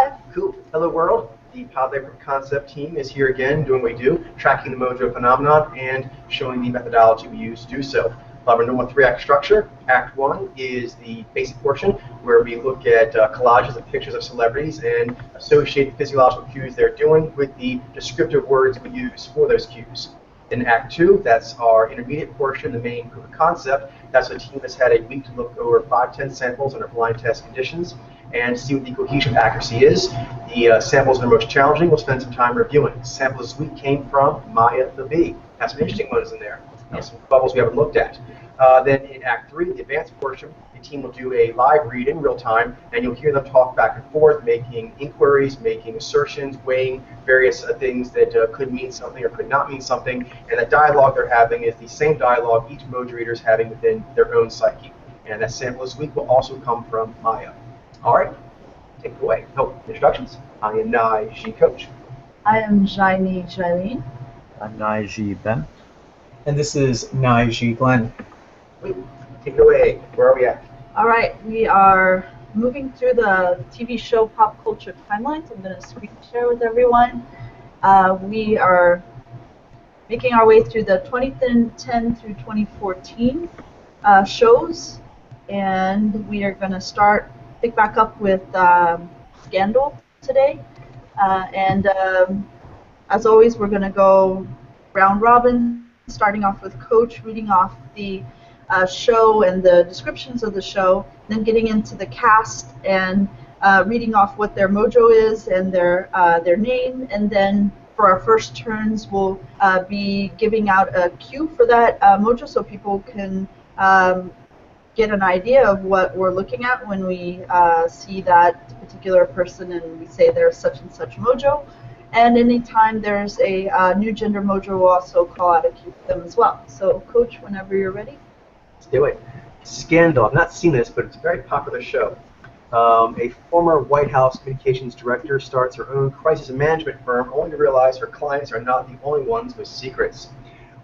live. Cool. Hello world. The Power Concept team is here again doing what we do, tracking the Mojo phenomenon and showing the methodology we use to do so. We'll have our normal three-act structure. Act 1 is the basic portion where we look at collages of pictures of celebrities and associate the physiological cues they're doing with the descriptive words we use for those cues. In Act 2, that's our intermediate portion, the main proof of concept. That's a team that's had a week to look over 5-10 samples under blind test conditions and see what the cohesion accuracy is. The samples that are most challenging, we'll spend some time reviewing. Samples this week came from Maya the Bee. Has some interesting ones in there. Some bubbles we haven't looked at. Then in Act 3, the advanced portion, the team will do a live read in real time, and you'll hear them talk back and forth, making inquiries, making assertions, weighing various things that could mean something or could not mean something. And that dialogue they're having is the same dialogue each Mojo reader is having within their own psyche. And that sample this week will also come from Maya. All right, take it away. Oh, introductions. I am Nai G Coach. I am Jaini Jailene. I'm Naiji Ben. And this is Naiji Glenn. Wait, take it away. Where are we at? All right, we are moving through the TV show pop culture timelines. I'm going to screen share with everyone. We are making our way through the 2010 through 2014 shows, and we are going to pick back up with Scandal today. As always, we're going to go round robin, starting off with Coach reading off the show and the descriptions of the show, then getting into the cast and reading off what their mojo is and their name, and then for our first turns we'll be giving out a cue for that mojo so people can get an idea of what we're looking at when we see that particular person and we say they're such and such mojo. And anytime there's a new gender mojo, we'll also call out a cue for them as well. So, Coach, whenever you're ready. Let's do it. Scandal. I've not seen this, but it's a very popular show. A former White House communications director starts her own crisis management firm only to realize her clients are not the only ones with secrets.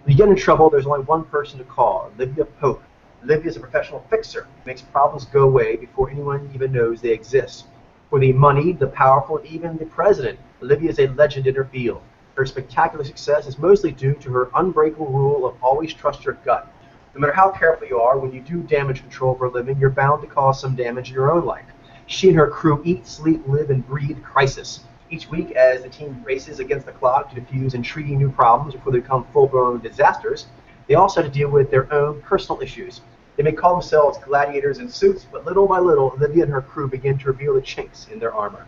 When you get in trouble, there's only one person to call, Olivia Pope. Olivia is a professional fixer who makes problems go away before anyone even knows they exist. For the money, the powerful, and even the president, Olivia is a legend in her field. Her spectacular success is mostly due to her unbreakable rule of always trust your gut. No matter how careful you are, when you do damage control for a living, you're bound to cause some damage in your own life. She and her crew eat, sleep, live, and breathe crisis. Each week, as the team races against the clock to defuse intriguing new problems before they become full-blown disasters, they also have to deal with their own personal issues. They may call themselves gladiators in suits, but little by little, Olivia and her crew begin to reveal the chinks in their armor.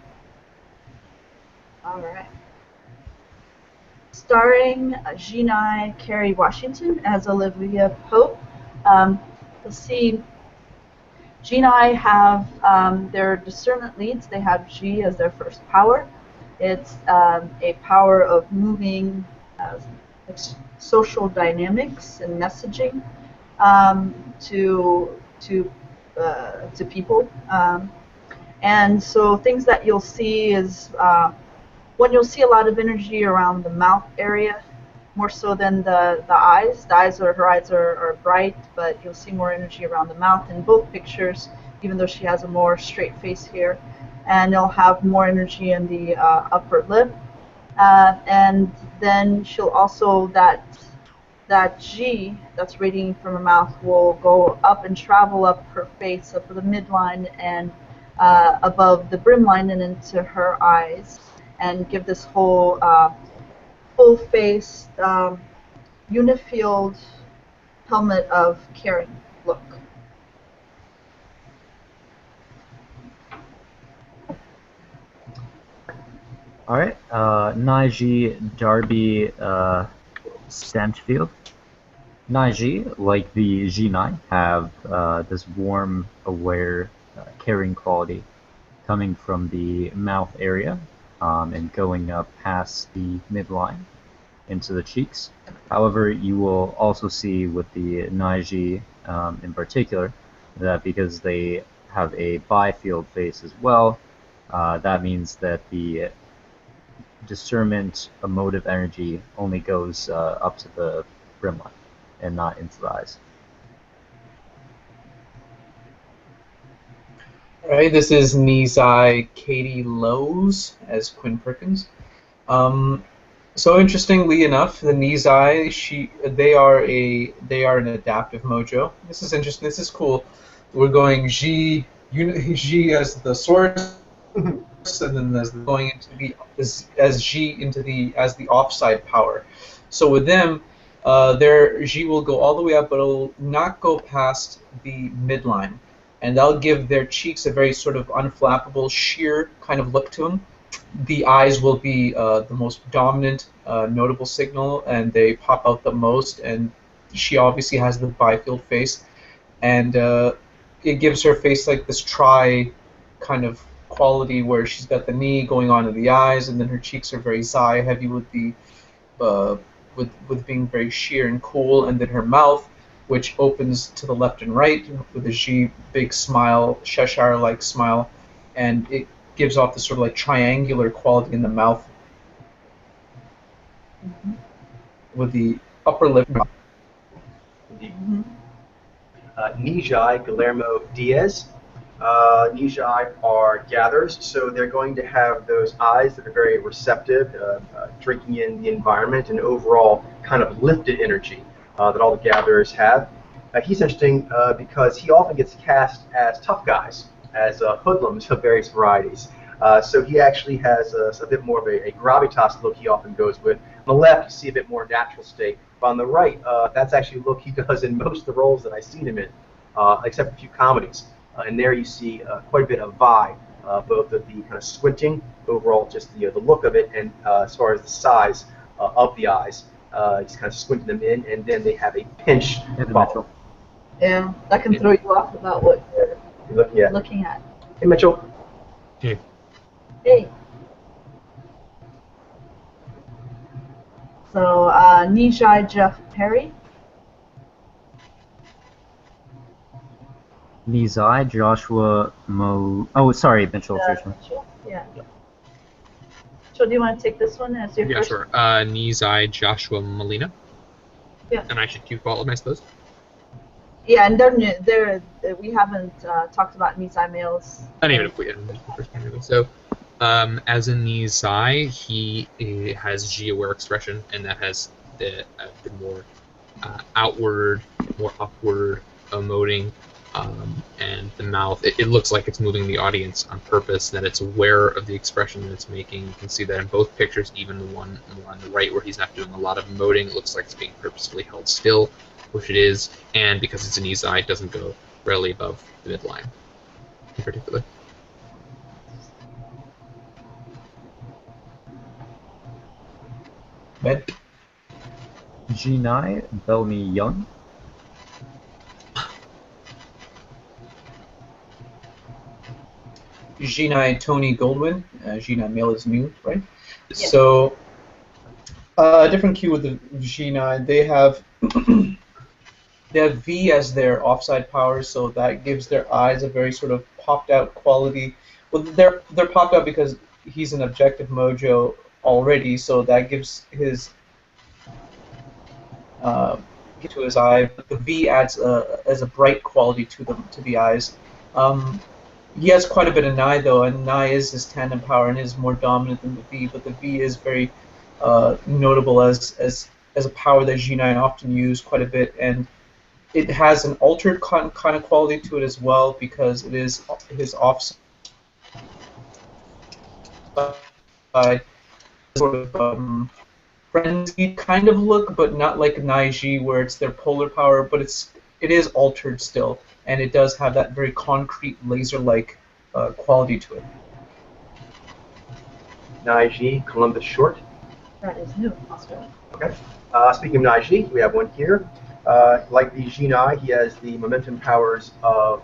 All right. Starring Jeannie Carey Washington as Olivia Pope. You'll see G and I have their discernment leads. They have G as their first power. It's a power of moving social dynamics and messaging to people. And so things that you'll see is one, you'll see a lot of energy around the mouth area, more so than the eyes. Her eyes are bright, but you'll see more energy around the mouth in both pictures, even though she has a more straight face here. And you'll have more energy in the upper lip. And then she'll also, that G that's radiating from her mouth will go up and travel up her face, up the midline and above the brim line and into her eyes, and give this whole full-faced, unifield helmet of caring look. All right, Naiji Darby Stanfield. Naiji, like the G9, have this warm, aware, caring quality coming from the mouth area and going up past the midline into the cheeks. However, you will also see with the Naiji in particular that because they have a bifield face as well, that means that the discernment, emotive energy only goes up to the brim line and not into the eyes. Right, this is Nizai Katie Lowe's as Quinn Perkins. So interestingly enough, the Nizai, they are an adaptive mojo. This is interesting. This is cool. We're going G as the source, and then as going into the as G into the as the offside power. So with them, their G will go all the way up, but it'll not go past the midline, and that'll give their cheeks a very sort of unflappable, sheer kind of look to them. The eyes will be the most dominant, notable signal, and they pop out the most. And she obviously has the bifield face, and it gives her face like this tri kind of quality where she's got the knee going on to the eyes, and then her cheeks are very Zai heavy with the uh, with being very sheer and cool, and then her mouth, which opens to the left and right with a G big smile, Cheshire-like smile, and it gives off this sort of like triangular quality in the mouth with the upper lip. Mhm. Nijai Guillermo Diaz. Nijai are gatherers, so they're going to have those eyes that are very receptive, drinking in the environment and overall kind of lifted energy that all the gatherers have. He's interesting because he often gets cast as tough guys, as hoodlums of various varieties. So he actually has a bit more of a gravitas look he often goes with. On the left, you see a bit more natural state. But on the right, that's actually a look he does in most of the roles that I've seen him in, except for a few comedies. And there you see quite a bit of vibe, both of the kind of squinting, overall just the look of it, and as far as the size of the eyes, just kind of squinting them in, and then they have a pinch Yeah, the follow. Mitchell. Yeah, that can throw you off about what you're Looking at. looking at. Hey, Mitchell. Hey, Hey. So, Nijai Jeff Perry. Nizai, Joshua Mo. Oh, sorry, Mitchell. First one. Mitchell? Yeah. So, do you want to take this one as your yeah, first? sure. Nizai Joshua Molina. Yeah. And I should cue follow them, I suppose. Yeah, and we haven't talked about Nizai males. And even if we didn't the first one, anyway. So, as in Nizai, he has G-aware expression, and that has the more outward, more upward emoting, and the mouth. It looks like it's moving the audience on purpose, that it's aware of the expression that it's making. You can see that in both pictures, even the one more on the right where he's not doing a lot of emoting, it looks like it's being purposefully held still, which it is, and because it's an Nizai, it doesn't go rarely above the midline in particular. Med. G9, Bellamy Young. Gina Tony Goldwyn. Gina male is new, right? Yeah. So a different cue with the Gina. They have they have V as their offside power, so that gives their eyes a very sort of popped out quality. Well, they're popped out because he's an objective mojo already, so that gives his to his eye. But the V adds as a bright quality to the eyes. He has quite a bit of Nai though, and Nai is his tandem power and is more dominant than the V. But the V is very notable as a power that G9 often use quite a bit, and it has an altered kind of quality to it as well because it is his offside sort of frenzy kind of look, but not like Naiji where it's their polar power, but it is altered still, and it does have that very concrete laser-like quality to it. Naiji, Columbus Short. That is new, Australia. Okay. Speaking of Naiji, we have one here. Like the G Nai, he has the momentum powers of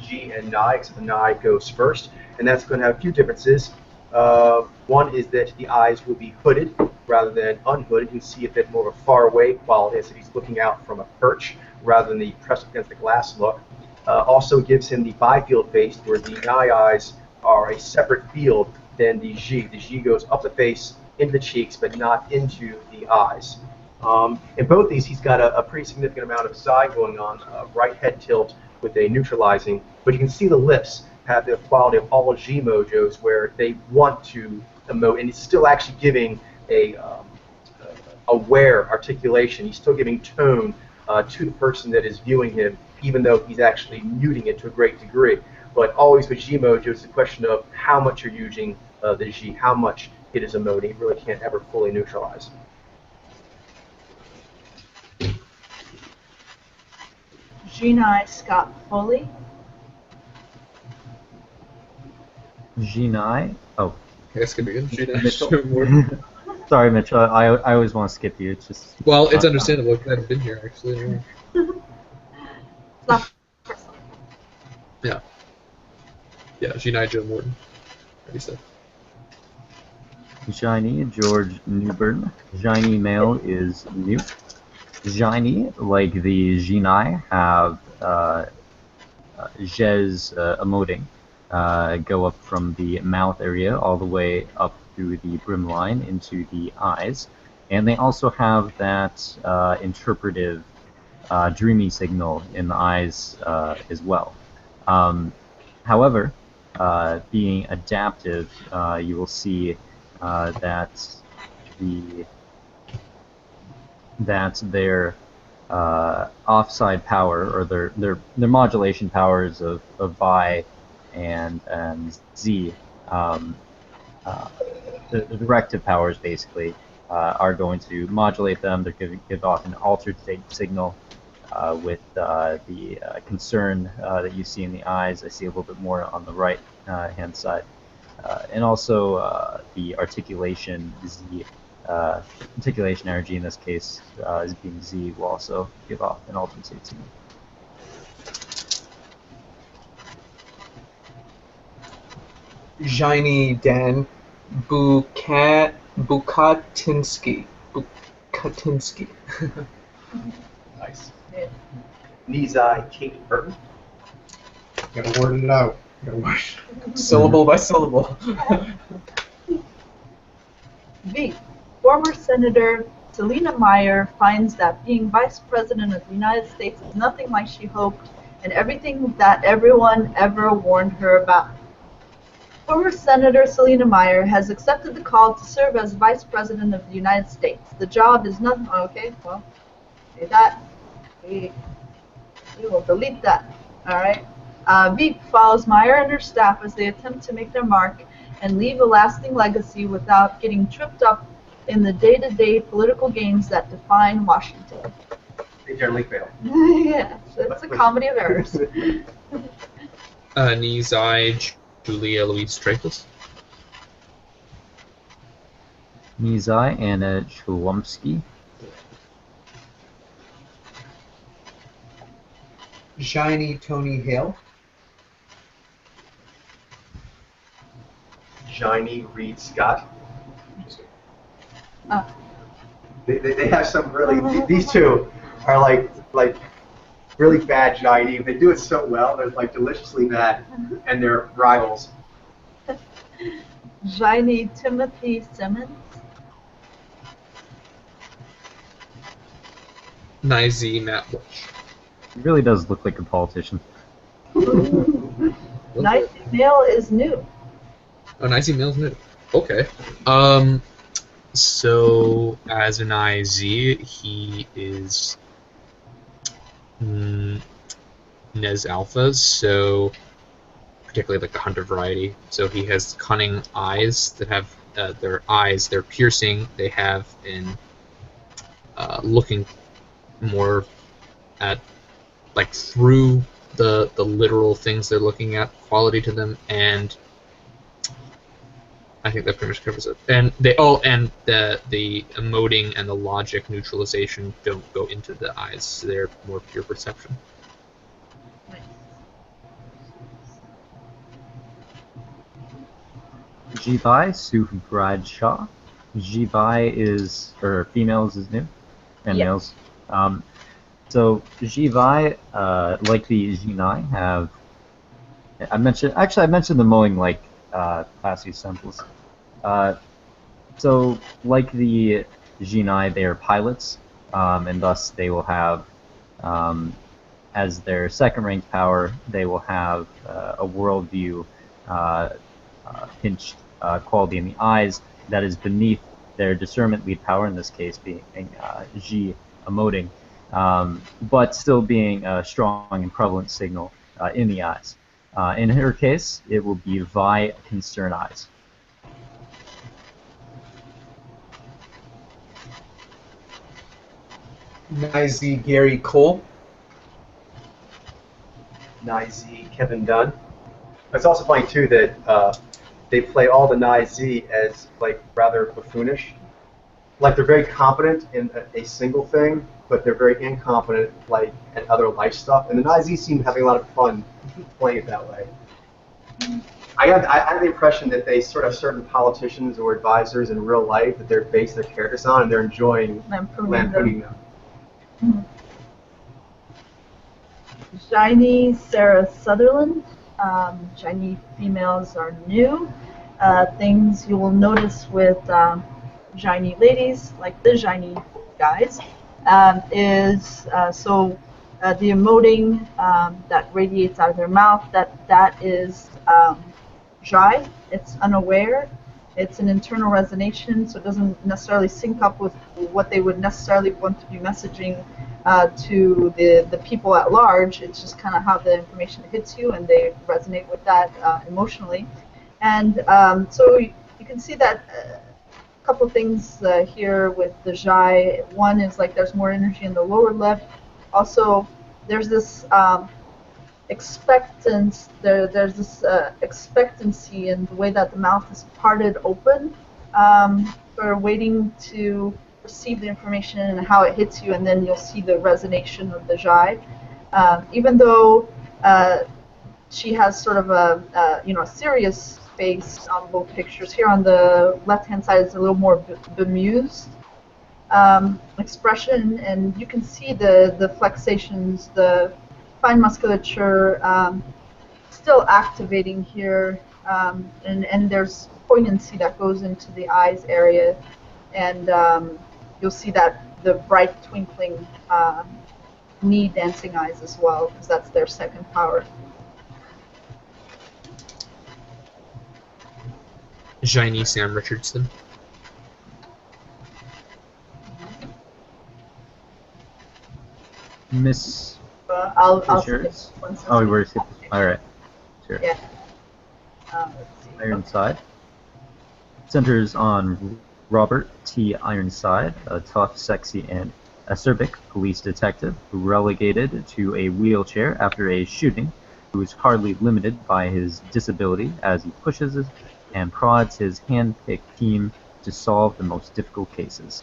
G and Nai, except the Nai goes first, and that's going to have a few differences. One is that the eyes will be hooded rather than unhooded. You can see a bit more of a far away quality, as if he's looking out from a perch rather than the pressed against the glass look. Also gives him the bifield face, where the Nai eyes are a separate field than the G. The G goes up the face, into the cheeks, but not into the eyes. In both these, he's got a pretty significant amount of side going on, right head tilt with a neutralizing, but you can see the lips have the quality of all G mojos where they want to emote, and it's still actually giving a aware articulation. He's still giving tone to the person that is viewing him, even though he's actually muting it to a great degree. But always with Gmojo, it's a question of how much you're using the G, how much it is emoting. You really can't ever fully neutralize. Gina Scott Foley. Jinai. Oh, I guess it could be good. Mitchell. Sorry, Mitchell. I always want to skip you. It's just. Well, it's understandable because I've been here actually. It's not personal. Yeah. Yeah, G9 Joe Morton. Already said. Shiny George Newburn. Shiny male is new. Shiny, like the Jinai, have Jez emoting. Go up from the mouth area all the way up through the brim line into the eyes. And they also have that interpretive dreamy signal in the eyes as well. However, being adaptive, you will see that their offside power, or their modulation powers of Vi and Z, the directive powers basically are going to modulate them. They're going to give off an altered state signal with the concern that you see in the eyes. I see a little bit more on the right hand side. And also the articulation Z, articulation energy in this case is being Z, will also give off an altered state signal. Shiny Dan Bukatinsky. Nice. Nizai Kate Burton. Gotta word it out. Syllable by syllable. V. Former Senator Selena Meyer finds that being Vice President of the United States is nothing like she hoped and everything that everyone ever warned her about. Former Senator Selena Meyer has accepted the call to serve as Vice President of the United States. The job is nothing. Okay, well, say that. We will delete that. All right. Veep follows Meyer and her staff as they attempt to make their mark and leave a lasting legacy without getting tripped up in the day-to-day political games that define Washington. They generally fail. Yes, it's a comedy of errors. Nizai Julia Louise Dreyfus. Nizai Anna Chlumsky. Shiny Tony Hale. Shiny Reed Scott. Oh. They have some really, these two are like really bad shiny. They do it so well, they're like deliciously bad, and they're rivals. Shiny Timothy Simmons. Nizy Matt Walsh. He really does look like a politician. Nice male is new. Oh, Nizy Mills new. Okay. So as an IZ, he is Nez Alpha, so particularly like the hunter variety. So he has cunning eyes that have they're piercing. They have in looking more at like through the literal things they're looking at, quality to them, and I think that pretty much covers it. And the emoting and the logic neutralization don't go into the eyes, so they're more pure perception. Nice. Jibai Sue Bradshaw. Jibai is, or females is new, and Yep. males. So Jibai, like the Jinai, have. I mentioned the mowing like past few samples. So like the Jinai, they are pilots, and thus they will have As their second rank power, they will have a worldview pinched quality in the eyes that is beneath their discernment lead power, in this case being Ji emoting, but still being a strong and prevalent signal in the eyes. In her case, it will be Vi concern eyes. Nizy Gary Cole. Nizy Kevin Dunn. It's also funny too that they play all the Nizy as like rather buffoonish. Like they're very competent in a single thing, but they're very incompetent like at other life stuff. And the Nizy seem having a lot of fun playing it that way. I had the impression that they sort of certain politicians or advisors in real life that they're based their characters on, and they're enjoying lampooning them. Shiny Sarah Sutherland. Shiny females are new. Things you will notice with shiny ladies, like the shiny guys, is the emoting that radiates out of their mouth. That is shy. It's unaware. It's an internal resonation, so it doesn't necessarily sync up with what they would necessarily want to be messaging to the people at large. It's just kind of how the information hits you, and they resonate with that emotionally. And so you can see that a couple things here with the Jai. One is like there's more energy in the lower left. Also, there's this there's this expectancy in the way that the mouth is parted open for waiting to receive the information and how it hits you, and then you'll see the resonation of the Jai. Even though she has sort of a serious face on both pictures. Here on the left-hand side is a little more bemused expression, and you can see the flexations, the fine musculature still activating here, and there's poignancy that goes into the eyes area, and you'll see that the bright twinkling knee dancing eyes as well, because that's their second power. Shiny Sam Richardson. Miss I'll Fisher. skip one second. Oh, we're skipping. All right. Sure. Yeah. Let's see. Ironside. Centers on Robert T. Ironside, a tough, sexy, and acerbic police detective who relegated to a wheelchair after a shooting, who is hardly limited by his disability as he pushes and prods his hand-picked team to solve the most difficult cases.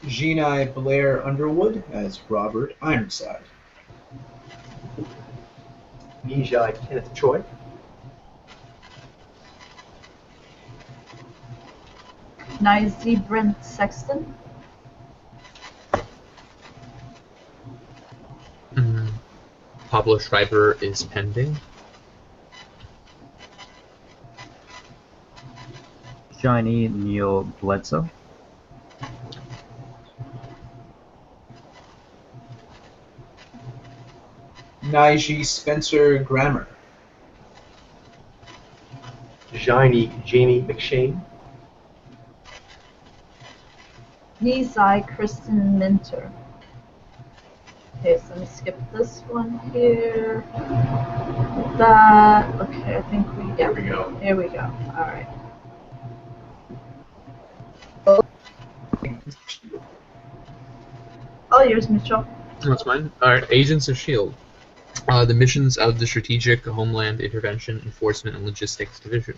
Genai Blair Underwood as Robert Ironside. Nijai Kenneth Choi. Nizy Brent Sexton. Pablo Schreiber is pending. Shiny Neil Bledsoe. Niji Spencer Grammer. Shiny Jamie McShane. Nizai Kristen Minter. Okay, so let me skip this one here. That, okay, I think we, yeah. Here we go. Here we go, alright. All yours, Mitchell. That's mine. Alright, Agents of S.H.I.E.L.D. The missions of the Strategic Homeland Intervention Enforcement and Logistics Division.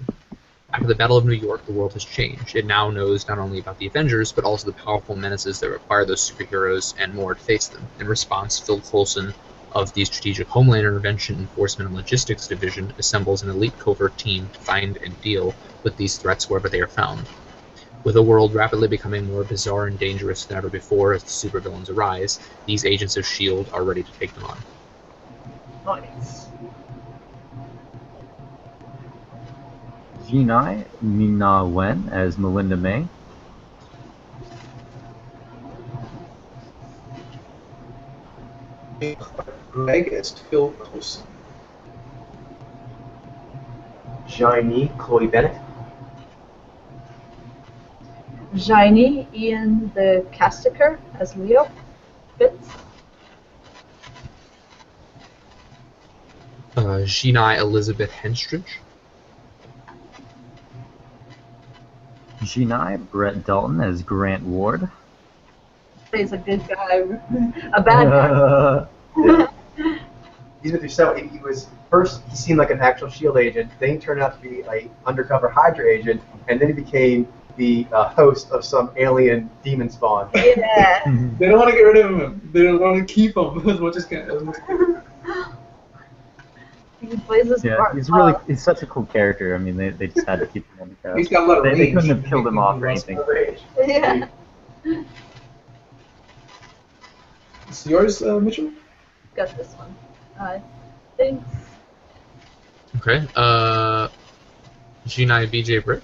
After the Battle of New York, the world has changed. It now knows not only about the Avengers, but also the powerful menaces that require those superheroes and more to face them. In response, Phil Coulson of the Strategic Homeland Intervention Enforcement and Logistics Division assembles an elite covert team to find and deal with these threats wherever they are found. With a world rapidly becoming more bizarre and dangerous than ever before as the supervillains arise, these agents of S.H.I.E.L.D. are ready to take them on. Nice. Jinai Mina Wen as Melinda May. Greg as Phil Coulson. Shiny Chloe Bennett. Jaini Ian the Casticker as Leo Fitz. Ginai Elizabeth Henstridge. Ginai Brett Dalton as Grant Ward. He's a good guy, a bad guy. Yeah. He's been through so he was first he seemed like an actual Shield agent, then he turned out to be an undercover Hydra agent, and then he became the host of some alien demon spawn. Yeah. They don't want to get rid of him. They don't want to keep him as much as can. He plays his Yeah, part. he's such a cool character. I mean, they just had to keep him on the cast. He's got a lot of They range. couldn't have killed him off or anything. Yeah. It's yours, Mitchell? Got this one. Thanks. Okay. Ginai BJ Britt.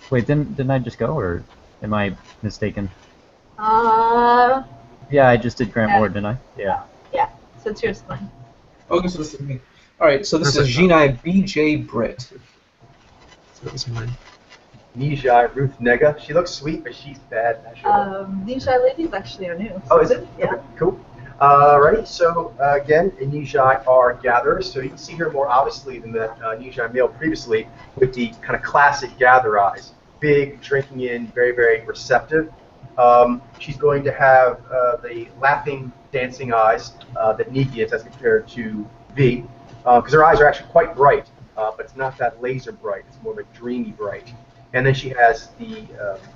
Wait, didn't I just go, or am I mistaken? Uh, Yeah, I just did Grant Yeah. Ward, didn't I? Yeah. yeah. So it's yours, mine. Okay, so this is me. Alright, so this is Perfect. Ginai BJ Britt. So that was mine. Nijai Ruth Nega. She looks sweet, but she's bad. These Shy Ladies actually are new. Oh, is it? Yeah. Okay, cool. Ready? So again, Nijai are gatherers, so you can see her more obviously than the Nijai male previously with the kind of classic gather eyes. Big, drinking in, very, very receptive. She's going to have the laughing, dancing eyes that Ni gets as compared to V, because her eyes are actually quite bright, but it's not that laser bright. It's more like dreamy bright. And then she has the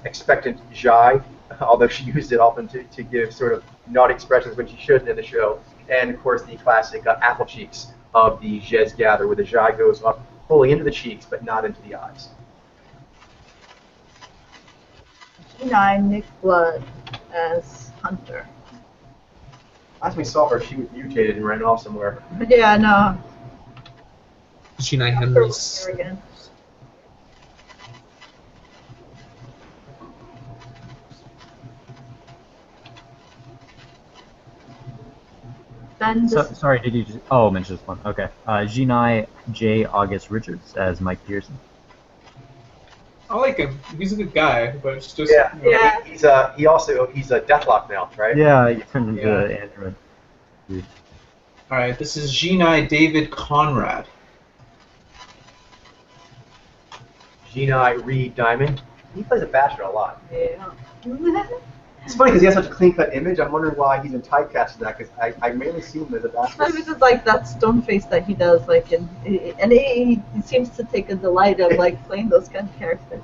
expectant Jai, although she used it often to give sort of naughty expressions when she shouldn't in the show. And of course the classic apple cheeks of the Jez Gather, where the Jai goes up fully into the cheeks, but not into the eyes. G9 Nick Blood as Hunter. Last we saw her, she was mutated and ran off somewhere. But yeah, no. Ginai Hunter Henry. was here again. Then this, Sorry, did you just... Oh, mention this one. Okay. Ginai J. August Richards as Mike Pearson. I like him. He's a good guy, but it's just... Yeah, you know, Yeah. He's a Deathlock now, right? Yeah, he turned into Yeah. Android. Alright, this is Ginai David Conrad. Ginai Reed Diamond. He plays a bastard a lot. yeah. It's funny because he has such a clean-cut image. I'm wondering why he's been typecast as that, because I mainly see him as a bastard. Maybe it's like that stone face that he does, like, and he seems to take a delight of like playing those kind of characters.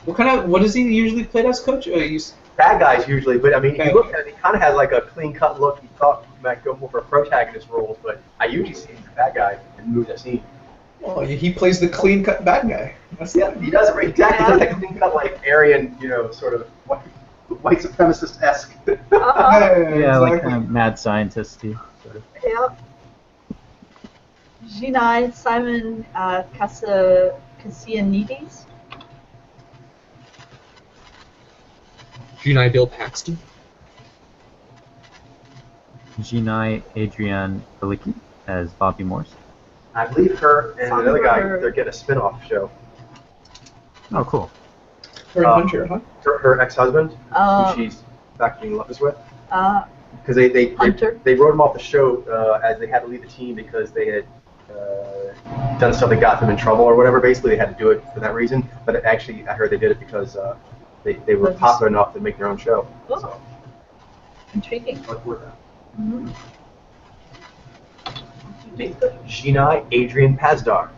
What does he usually play as, Coach? Bad guys usually, but I mean, if Okay. you look at it, he kind of has like a clean-cut look. He thought he might go more for protagonist roles, but I usually see him as a bad guy in the movies I've seen. Oh, he plays the clean-cut bad guy. That's Yeah, he does it exactly. He does that clean-cut, like Aryan, sort of white supremacist-esque. Yeah, like kind of mad scientist-y. Sort of. Yeah. G9 Simon Cassianides. Ginai Bill Paxton. Ginai Adrienne Belicki as Bobby Morse. I believe her and another guy, they're getting a spin-off show. Oh, cool. For a Hunter, huh? Her ex-husband, Uh, who she's back being in love with. uh, Because they Hunter. wrote him off the show as they had to leave the team because they had done stuff that got them in trouble or whatever. Basically, they had to do it for that reason. But actually, I heard they did it because they were popular enough to make their own show. Oh. So, Intriguing. look for that. Mm-hmm. Ginai Adrian Pazdar.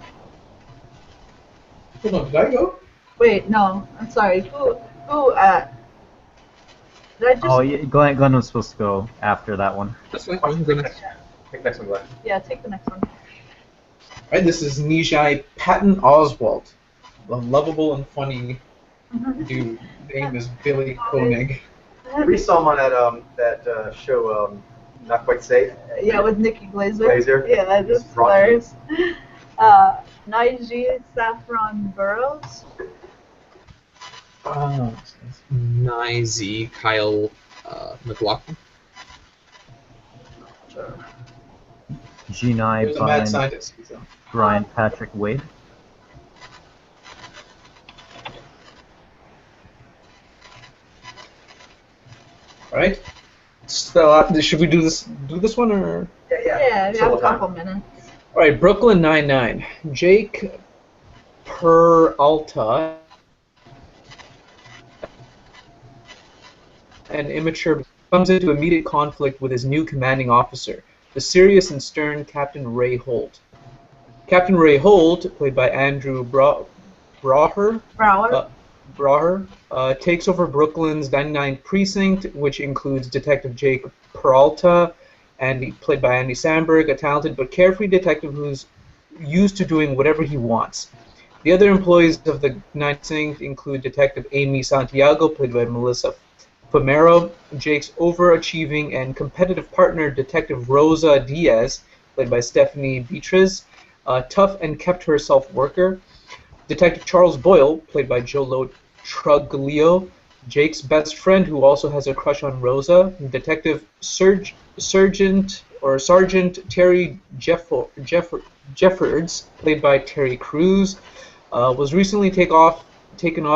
Hold on, did I go? Wait, no, I'm sorry. Who, did I just, Oh, yeah, Glenn was supposed to go after that one. That's fine. I'm gonna. Take next one, Glenn. yeah, take the next one. Alright, this is Nijai Patton Oswald. The lovable and funny dude. Name is Billy Koenig. We saw him on that show, Not Quite Safe. Yeah, with Nikki Glazer. Glazer. Yeah, that's He's rotten. hilarious. Naiji Saffron Burrows. Nizy Kyle McLaughlin. Sure. He was G9 a mad scientist. So. Brian Patrick Wade. All right. So should we do this one or? Yeah, we So have a what time? couple minutes. All right, Brooklyn Nine-Nine. Jake Peralta, an immature, comes into immediate conflict with his new commanding officer, the serious and stern Captain Ray Holt. Captain Ray Holt, played by Andrew Braher, takes over Brooklyn's 99th precinct, which includes Detective Jake Peralta, played by Andy Samberg, a talented but carefree detective who's used to doing whatever he wants. The other employees of the 9th precinct include Detective Amy Santiago, played by Melissa Fumero, Jake's overachieving and competitive partner, Detective Rosa Diaz, played by Stephanie Beatriz, a tough and kept-herself worker, Detective Charles Boyle, played by Jolo Truglio, Jake's best friend who also has a crush on Rosa, Detective Sergeant Terry Jeffords, played by Terry Crews, was recently taken off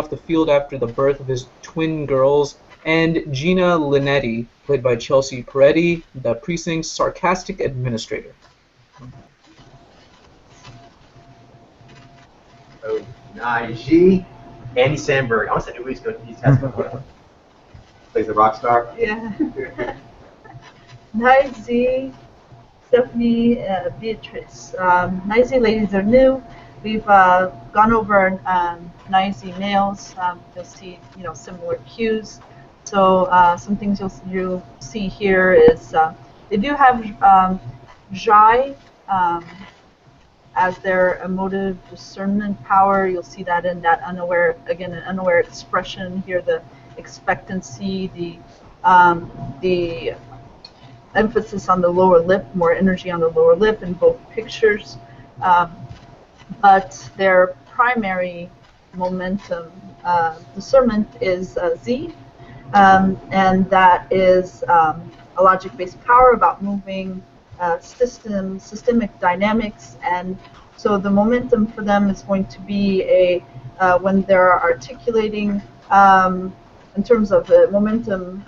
the field after the birth of his twin girls, and Gina Linetti, played by Chelsea Peretti, the precinct's sarcastic administrator. Oh, Najee. Andy Samberg. I want to say who he's going to test for. Plays the rock star. Yeah. Nice, Stephanie, Beatrice. Nice ladies are new. We've gone over nice males. You'll see, similar cues. So some things you'll see here is they do have Jai as their emotive discernment power. You'll see that in that unaware, again, an unaware expression here, the expectancy, the emphasis on the lower lip, more energy on the lower lip in both pictures. But their primary momentum discernment is Z, and that is a logic-based power about moving systemic dynamics, and so the momentum for them is going to be when they're articulating in terms of momentum,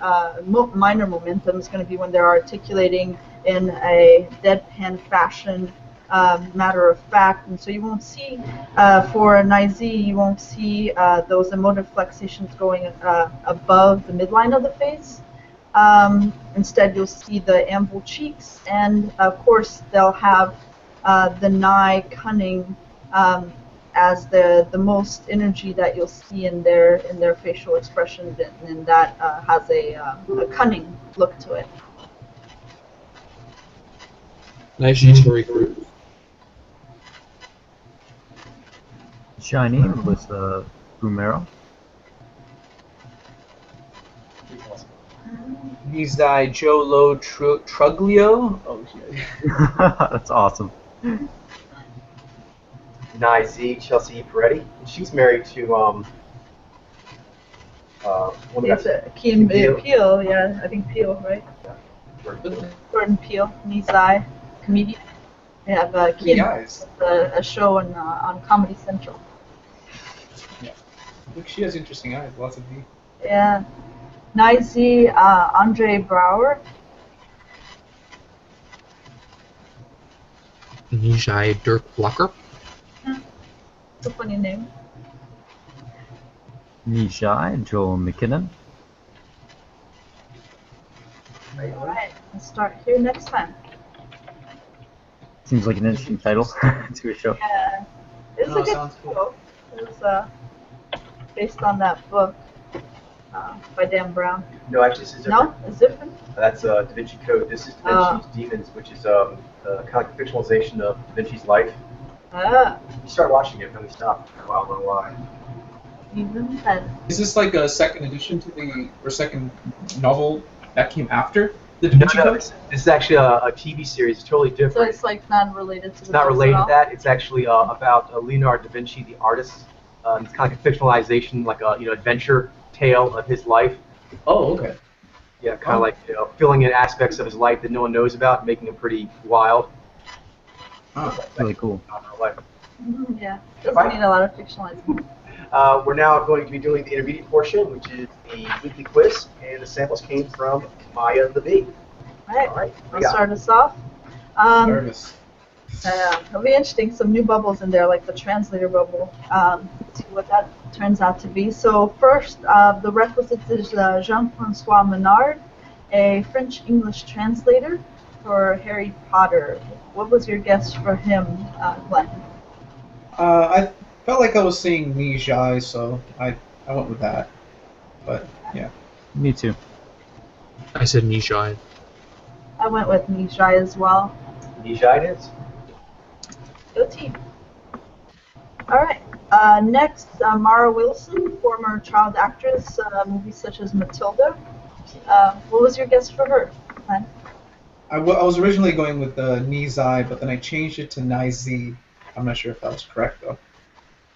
minor momentum is going to be when they're articulating in a deadpan fashion, matter of fact, and so you won't see for an IZ, you won't see those emotive flexations going above the midline of the face. Instead, you'll see the ample cheeks, and of course, they'll have the nigh cunning as the most energy that you'll see in their facial expression, and that has a cunning look to it. Najee Terry Crews. Shiny, Melissa Fumero. Nizai Jolo Truglio. Oh, shit. That's awesome. Najee Chelsea Peretti. She's married to one of It's the Keen Peel. Peel, yeah, I think Peel, right? Jordan Peele, Nizai, comedian. They have Keen, guys. a show on Comedy Central. Yeah. Look, she has interesting eyes. Lots of V. Yeah. Nizy, Andre Brower. Nijai Dirk Blocker. It's a funny name. Nijai Joel McKinnon. Alright, let's start here next time. Seems like an interesting title to a show. Yeah. It's No, a good sounds cool. show. It was based on that book by Dan Brown. No, actually, this is No? different. It's different? That's Da Vinci Code. This is Da Vinci's Demons, which is kind of like a fictionalization of Da Vinci's life. Ah, You start watching it, then we stopped. Wow, I don't know why. even then. Is this like a second edition to or second novel that came after the Da Vinci No, Code? this is actually a TV series. It's totally So different. it's like not related to the It's not books related at to all? that. It's actually about Leonardo da Vinci, the artist. It's kind of like a fictionalization, like a adventure tale of his life. Oh, okay. Yeah, kind of like filling in aspects of his life that no one knows about, making him pretty wild. Oh, Really cool. Yeah, doesn't need a lot of fictionalizing. We're now going to be doing the intermediate portion, which is the weekly quiz, and the samples came from Maya the Bee. All right, All right, I'll start us off. nervous. It'll be interesting. Some new bubbles in there, like the translator bubble. See what that turns out to be. So first, the requisite is Jean-Francois Menard, a French-English translator for Harry Potter. What was your guess for him, Glenn? I felt like I was seeing Nijai, so I went with that. But yeah. Me too. I said Nishai. I went with Nijai as well. Nijai it is. Go team. All right. Next, Mara Wilson, former child actress, movies such as Matilda. What was your guess for her, Glenn? I was originally going with the Nizai, but then I changed it to Nizi. I'm not sure if that was correct, though.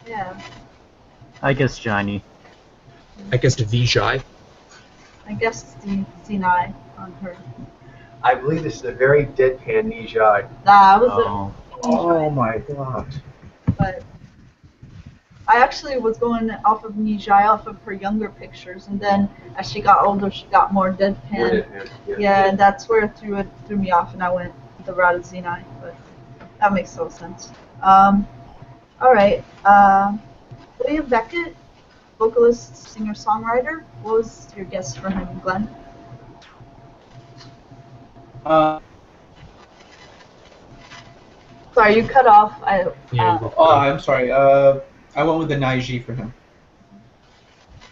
Yeah, I guess Johnny. I guessed Vijay. I guess the Zenai on her. I believe this is a very deadpan Nijai. Nah, I was Oh, Oh my god. but I actually was going off of Nijai, off of her younger pictures, and then as she got older, she got more deadpan. Yeah, and that's where it threw me off, and I went the route of Zenai, but that makes total sense. All right, William Beckett, vocalist, singer-songwriter. What was your guess for him, Glenn? Sorry, you cut off. I'm sorry. I went with the Naiji for him.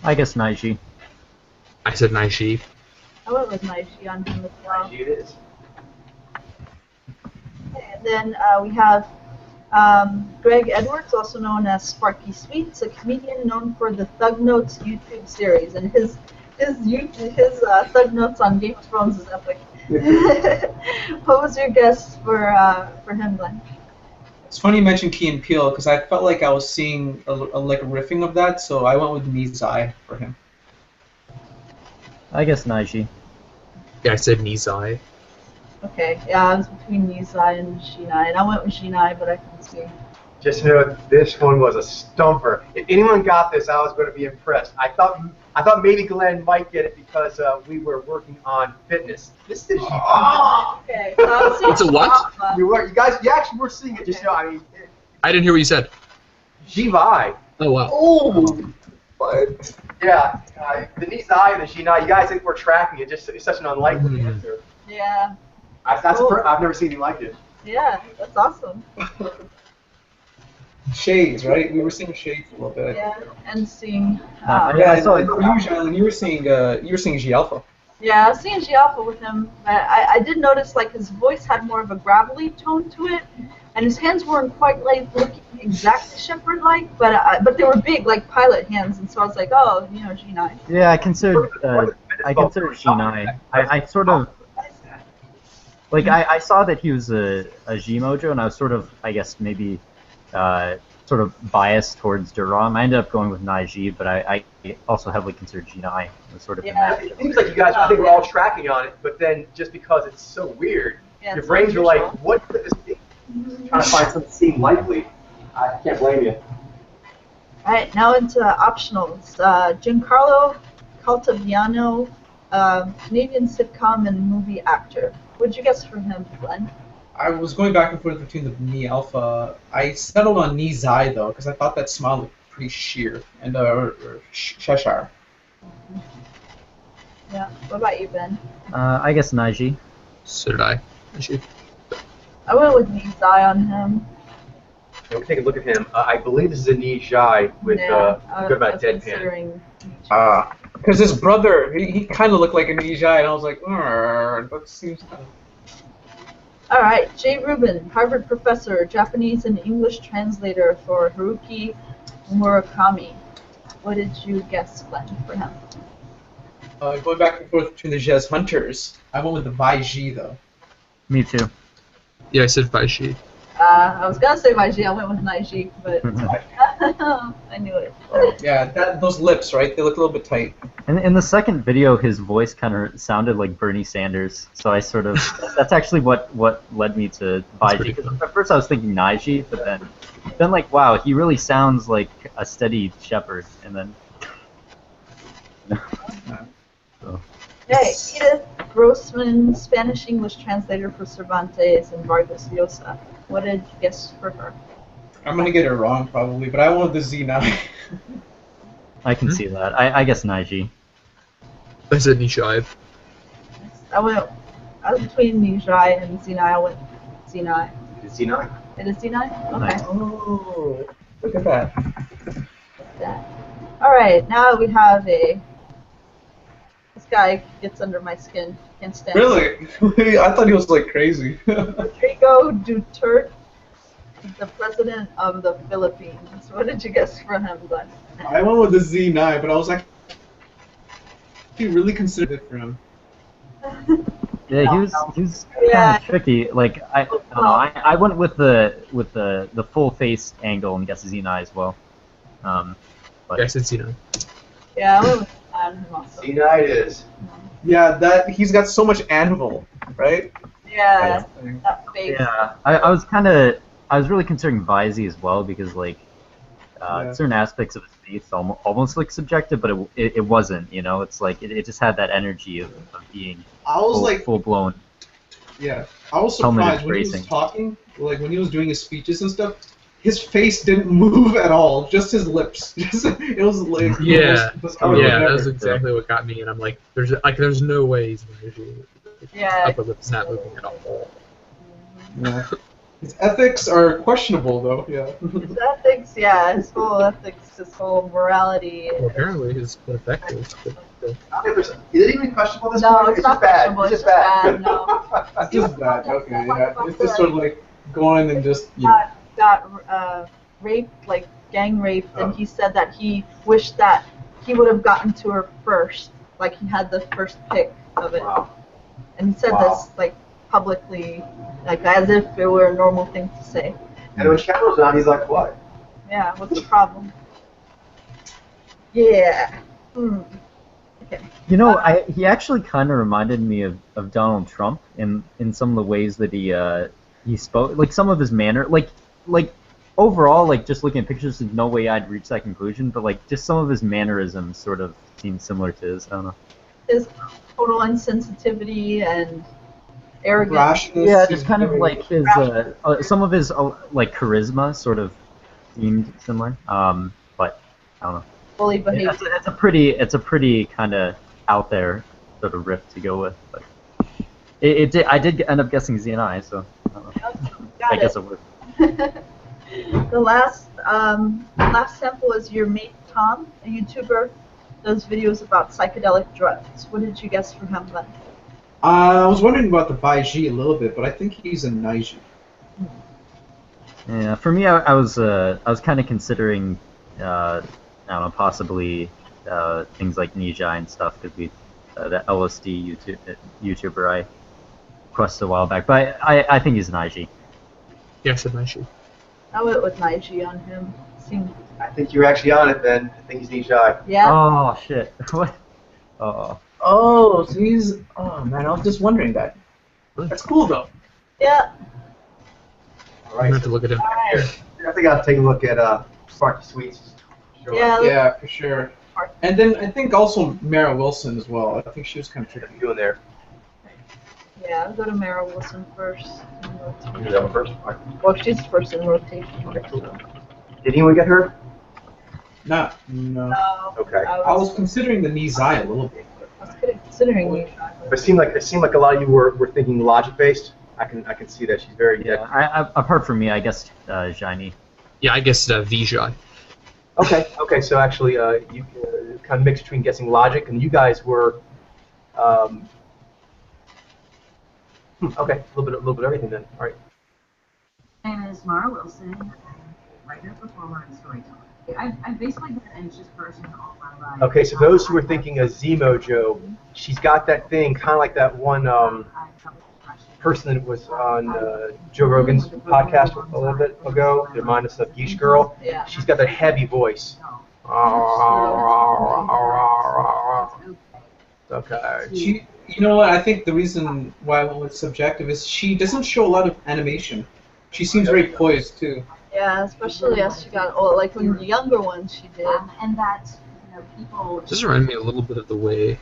I guess Naiji. I said Naishi. I went with Naishi on him as well. Nijai it is. And then we have Greg Edwards, also known as Sparky Sweets, a comedian known for the Thug Notes YouTube series, and his Thug Notes on Game of Thrones is epic. What was your guess for him, Glenn? It's funny you mentioned Key and Peele because I felt like I was seeing like a riffing of that, so I went with Nizai for him. I guess Naiji. Yeah, I said Nizai. Okay, yeah, I was between Nizai and Shinai, and I went with Shinai, but I couldn't see. Just know this one was a stumper. If anyone got this, I was going to be impressed. I thought maybe Glenn might get it because we were working on fitness. This is Okay, so I was seeing It's a what? we were. You actually were seeing it. Just know, I mean, I didn't hear what you said. Jivai. Oh, wow. Oh, what? Yeah, the Nizai and the Shinai. You guys think we're tracking it? It's such an unlikely answer. Yeah, I've never seen anything like it. yeah, that's awesome. Shades, right? We were seeing Shades a little bit. Yeah, and seeing. Yeah, I saw it. for you, Jalen, you were seeing G Alpha. Yeah, I was seeing G Alpha with him. I did notice like his voice had more of a gravelly tone to it, and his hands weren't quite like looking exactly shepherd-like, but they were big like pilot hands, and so I was like, oh, G9. Yeah, I considered Shinai. I sort of like I saw that he was a Gmojo, and I was sort of, I guess, maybe sort of biased towards Duram. I ended up going with Naiji, but I also heavily considered G9 as sort of in that. It seems like you guys, I think we're all tracking on it, but then just because it's so weird, Yeah, your it's brains are like, unusual. what could this be? Trying to find something that seemed likely. I can't blame you. All right, now into optionals. Giancarlo Caltabiano, Canadian sitcom and movie actor. What'd you guess for him, Glenn? I was going back and forth between the Ni Alpha. I settled on Nizai though, because I thought that smile looked pretty sheer and Cheshire. Yeah. What about you, Ben? I guess Naiji. So did I. Naishi. I went with Nizai on him. We'll take a look at him. I believe this is a Nijai with I good amount was of deadpan. considering. Because his brother, he kind of looked like a Nizai, and I was like, that seems kind of... All right, Jay Rubin, Harvard professor, Japanese and English translator for Haruki Murakami. What did you guess, Glenn, for him? Going back and forth between the Jazz Hunters, I went with the Vaiji though. Me too. Yeah, I said Vaishi. I was gonna say Vaiji, I went with Naiji, but I knew it. Yeah, those lips, right? They look a little bit tight. And in the second video, his voice kind of sounded like Bernie Sanders. So I sort of that's actually what led me to Baiji. pretty Because cool. at first I was thinking Naiji, but then like wow, he really sounds like a steady shepherd. And then so. Hey, Edith Grossman, Spanish-English translator for Cervantes and Vargas Llosa. What did you guess for her? I'm gonna get it wrong probably, but I wanted the Z9. I can see that. I guess Naiji. I said Nishai. I was between Nijai and Zinai. I went Zinai. It's Z9. It is Zinai? Okay. Nice. Oh, look at that. That. All right, now we have a. This guy gets under my skin. Can't stand. Really? I thought he was like crazy. Rodrigo Duterte, the president of the Philippines. What did you guess for him, Glenn? I went with the Z9, but I was actually really considered it for him. Yeah, he was Yeah. kind of tricky. Like I don't know. I went with the full face angle and guessed Xenai as well. But Yeah, I said Xeno. Yeah, I went with him also. Z9 it is. Yeah, that he's got so much anvil, right? Yeah, that face. yeah, I was really considering Vizy as well because like Yeah. certain aspects of his face almost look subjective, but it wasn't. You know, it's like it just had that energy of being I was like, full blown. yeah, I was Helmeted surprised when he was bracing. talking, like when he was doing his speeches and stuff. His face didn't move at all, just his lips. It was like Yeah. the most bizarre Yeah, thing that was ever. exactly what got me, and I'm like, there's no way he's usually Yeah. upper lip's not moving at all. Yeah. His ethics are questionable, though. Yeah. His ethics, yeah, his whole ethics, his whole morality. Well, apparently his effect is. Is it even questionable at this No, point? it's not just bad. questionable, It's it's just bad. just bad, no. It's just that. Okay, yeah. It's just sort of like going and just, you know. got raped, like gang raped, and he said that he wished that he would have gotten to her first, like he had the first pick of it. Wow. And he said Wow. this like publicly, like as if it were a normal thing to say. And when Shadow's on, he's like, what? Yeah, what's the problem? Yeah. Hmm. Okay. You know, he actually kind of reminded me of Donald Trump in some of the ways that he spoke, like some of his manner, like overall, like just looking at pictures, there's no way I'd reach that conclusion, but like just some of his mannerisms sort of seem similar to his. I don't know. His total insensitivity and arrogance. Rashness. Yeah, is just kind of very- like his some of his like charisma sort of seemed similar. But I don't know. Fully Yeah, behaved. it's a pretty kind of out there sort of riff to go with, but I did end up guessing ZNI, so I don't know. Got I guess it. it worked. The last sample is your mate Tom, a YouTuber, does videos about psychedelic drugs. What did you guess for him then? I was wondering about the Baiji a little bit, but I think he's a Naiji. Yeah, for me, I was kind of considering, I don't know, possibly things like Nijai and stuff, because the LSD YouTuber I quested a while back, but I think he's an IG. Yeah, I said Naishi. I went with Naiji on him. Seemed, I think you're actually on it, Ben. I think he's Nishai. yeah. Oh shit! What? Oh. Oh, so he's. Oh man, I was just wondering that. That's cool though. Yeah. All I'm right. gonna have to look at him. Here, I think I'll take a look at Sparky Sweets. Sure. Yeah. Yeah, for sure. And then I think also Mara Wilson as well. I think she was kind of What are tricky. you doing there? Yeah, I'll go to Mara Wilson first. in You do rotation. that one first. All right. Well, she's first in rotation. Okay, cool. Did anyone get her? No. No. Okay. I was considering the Nizai a little bit. I was considering you. But it seemed like a lot of you were thinking logic based. I can see that she's very Yeah, apart from me, I guess Shiny. Yeah, I guessed Vijay. Okay. So actually, you kind of mixed between guessing logic, and you guys were. Okay, a little bit of everything then. All right. My name is Mara Wilson. I'm a writer, performer, and storyteller. I've basically been an anxious person all my life. Okay, so those who were thinking of Zmojo, she's got that thing, kind of like that one. I have depression. person that was on Joe Rogan's podcast a little bit ago. They remind us of Geesh Girl. Yeah. She's got that heavy voice. Okay. She, you know what? I think the reason why it's subjective is she doesn't show a lot of animation. She seems very poised too. Yeah, especially as she got old. Like when the younger ones, she did. And that, people Just remind me a little bit of the way,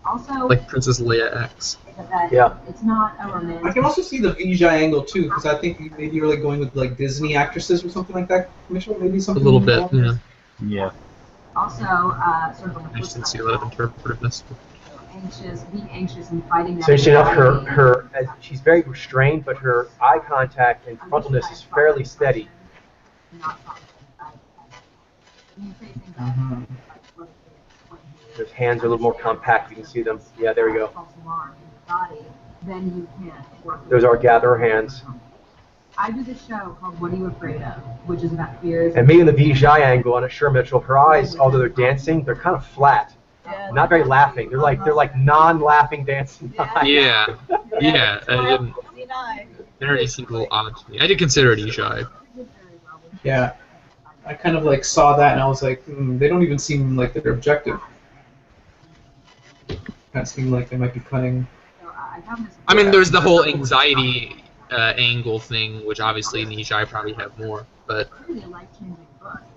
also like Princess Leia X. that Yeah. it's not a romantic. I can also see the Vijay angle too, because I think maybe you're like going with like Disney actresses or something like that. Mitchell, maybe A something. little bit, yeah. Yeah. Also, sort of on the I flip just didn't see side, a lot of interpretiveness. being anxious and fighting that. So interesting enough, anxiety. she's very restrained, but her eye contact and frontalness is fairly steady. Not talking about it. When you say things Mhm. like, what if they- His hands are a little more compact. You can see them. Yeah, there we go. false alarm in your body, then you can work with Those are it. gatherer hands. I do this show called What Are You Afraid Of, which is about fears. And me in the Vijay angle on it, sure, Mitchell. Her eyes, although they're dancing, they're kind of flat. Yeah, Not very laughing. They're like non-laughing dancing eyes. Yeah, yeah. I didn't. C9. It already seemed a little odd to me. I did consider it Ishai. Yeah. I kind of like saw that and I was like, they don't even seem like they're objective. That seem like they might be cutting. I mean, there's the whole anxiety angle thing, which obviously Ishai probably have more, but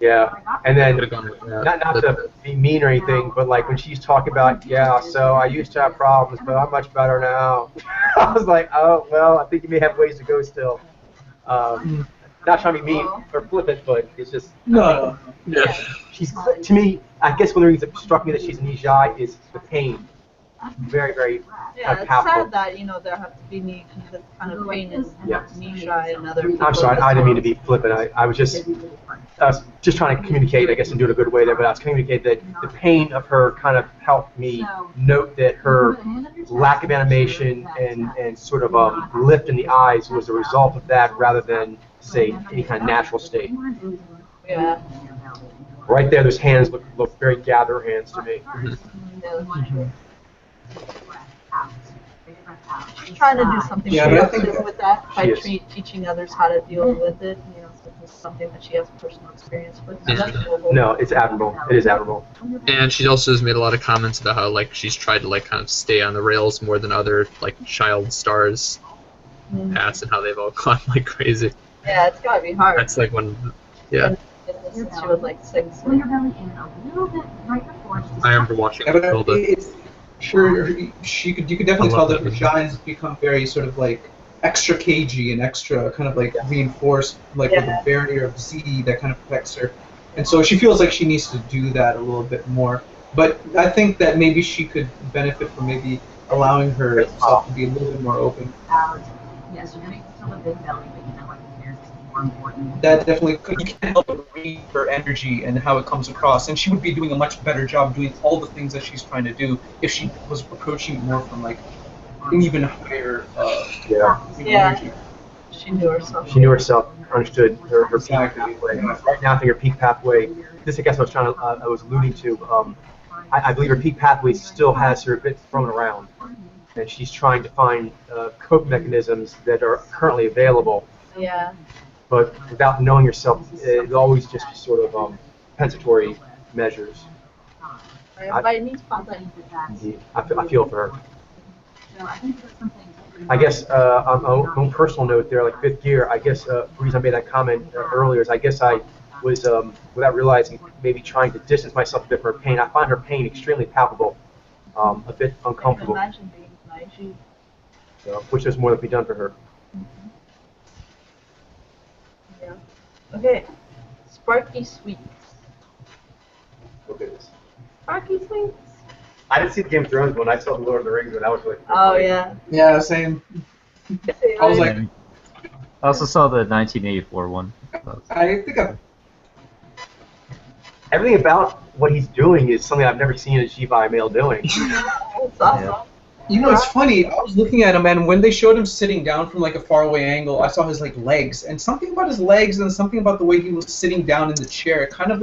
Yeah. And could then, have gone with that. not to be mean or anything, but like when she's talking about, yeah, so I used to have problems, but I'm much better now. I was like, oh, well, I think you may have ways to go still. Not trying to be mean or flippant, but it's just, No. Yeah. she's, to me, I guess one of the reasons that struck me that she's an Ijai is the pain. Very, very Yeah, it's palpable. sad that, there have to be this kind of pain in Yeah. Nisha and other people. I'm sorry, I didn't mean to be flippant. I was just trying to communicate, I guess, and do it a good way there, but I was communicating that the pain of her kind of helped me note that her lack of animation and sort of lift in the eyes was a result of that rather than, say, any kind of natural state. Yeah. Right there, those hands look very gatherer hands to me. Yeah, that's true. She's trying to do something Yeah, but I think- productive with that by She is. teaching others how to deal with it. So this is something that she has personal experience with. So that's doable. No, it's admirable. It is admirable. And she also has made a lot of comments about how she's tried to kind of stay on the rails more than other child stars past, and how they've all gone like crazy. Yeah, it's gotta be hard. That's when, yeah. Since she was like 6. Pull your belly in a little bit right before she I remember watching Yeah, but Hilda. it's sure you could definitely I tell love that her that. shines become very sort of like extra cagey and extra kind of reinforced with a barrier of Z that kind of protects her, and so she feels like she needs to do that a little bit more. But I think that maybe she could benefit from maybe allowing herself to be a little bit more open. out. Yes, you're gonna still a big belly, but the fears is more important. That definitely could. You can't help but read her energy and how it comes across, and she would be doing a much better job doing all the things that she's trying to do if she was approaching it more from an even higher Yeah. energy. She knew herself. She knew herself, understood her peak Exactly. pathway. Right now, I think her peak pathway. This, I guess, I was alluding to. I believe her peak pathway still has her a bit thrown around, and she's trying to find cope mechanisms that are currently available. Yeah. But without knowing yourself, it's always just sort of compensatory measures. Everybody needs something. Indeed. I feel for her. So I think that's something. I guess on my own personal note there, like fifth gear, I guess the reason I made that comment earlier is I guess I was, without realizing, maybe trying to distance myself a bit from her pain. I find her pain extremely palpable, a bit I can uncomfortable, imagine being Naiji. so, which there's more that can be done for her. Yeah. Okay. Sparky Sweets. Oh, goodness. Sparky Sweets. I didn't see the Game of Thrones one. I saw the Lord of the Rings one. That was really cool. Oh yeah. Yeah, same. I was like, I also saw the 1984 one. I think Everything about what he's doing is something I've never seen a Shibai male doing. That's awesome. it's funny. I was looking at him, and when they showed him sitting down from a faraway angle, I saw his legs, and something about his legs and something about the way he was sitting down in the chair, it kind of